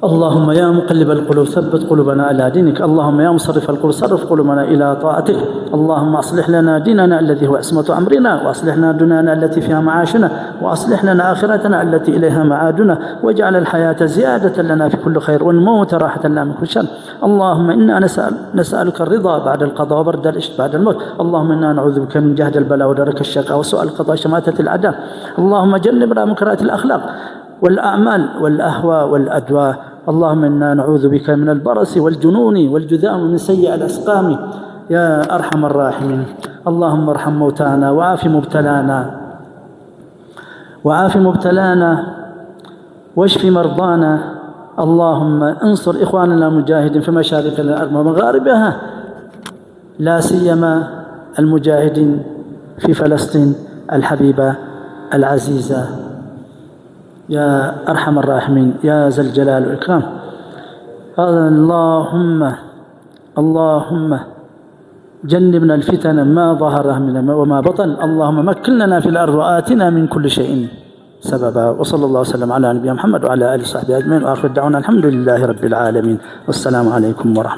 اللهم يا مقلب القلوب ثبت قلوبنا على دينك. اللهم يا مصرف القلوب صرف قلوبنا إلى طاعتك. اللهم أصلح لنا ديننا الذي هو عصمة أمرنا، وأصلح لنا دنيانا التي فيها معاشنا، وأصلح لنا آخرتنا التي إليها معادنا، واجعل الحياة زيادة لنا في كل خير والموت راحة لنا من كل شر. اللهم إنا نسألك الرضا بعد القضاء وبرد العيش بعد الموت. اللهم إنا نعوذ بك من جهد البلاء ودرك الشقاء وسوء القضاء وشماتة الأعداء. اللهم جنبنا منكرات الأخلاق والأعمال والأهواء والأدواء. اللهم إنا نعوذ بك من البرص والجنون والجذام ومن سيء الأسقام يا أرحم الراحمين. اللهم ارحم موتانا وعاف مبتلانا واشف مرضانا. اللهم انصر إخواننا المجاهدين في مشارق الأرض ومغاربها، لا سيما المجاهدين في فلسطين الحبيبة العزيزة يا أرحم الراحمين يا ذا الجلال والإكرام. اللهم جنبنا الفتن ما ظهر منها وما بطن. اللهم مكن لنا في الأرض وآتنا من كل شيء سببا. وصلى الله وسلم على نبينا محمد وعلى آله وصحبه أجمعين، وآخر دعوانا الحمد لله رب العالمين، والسلام عليكم ورحمة الله.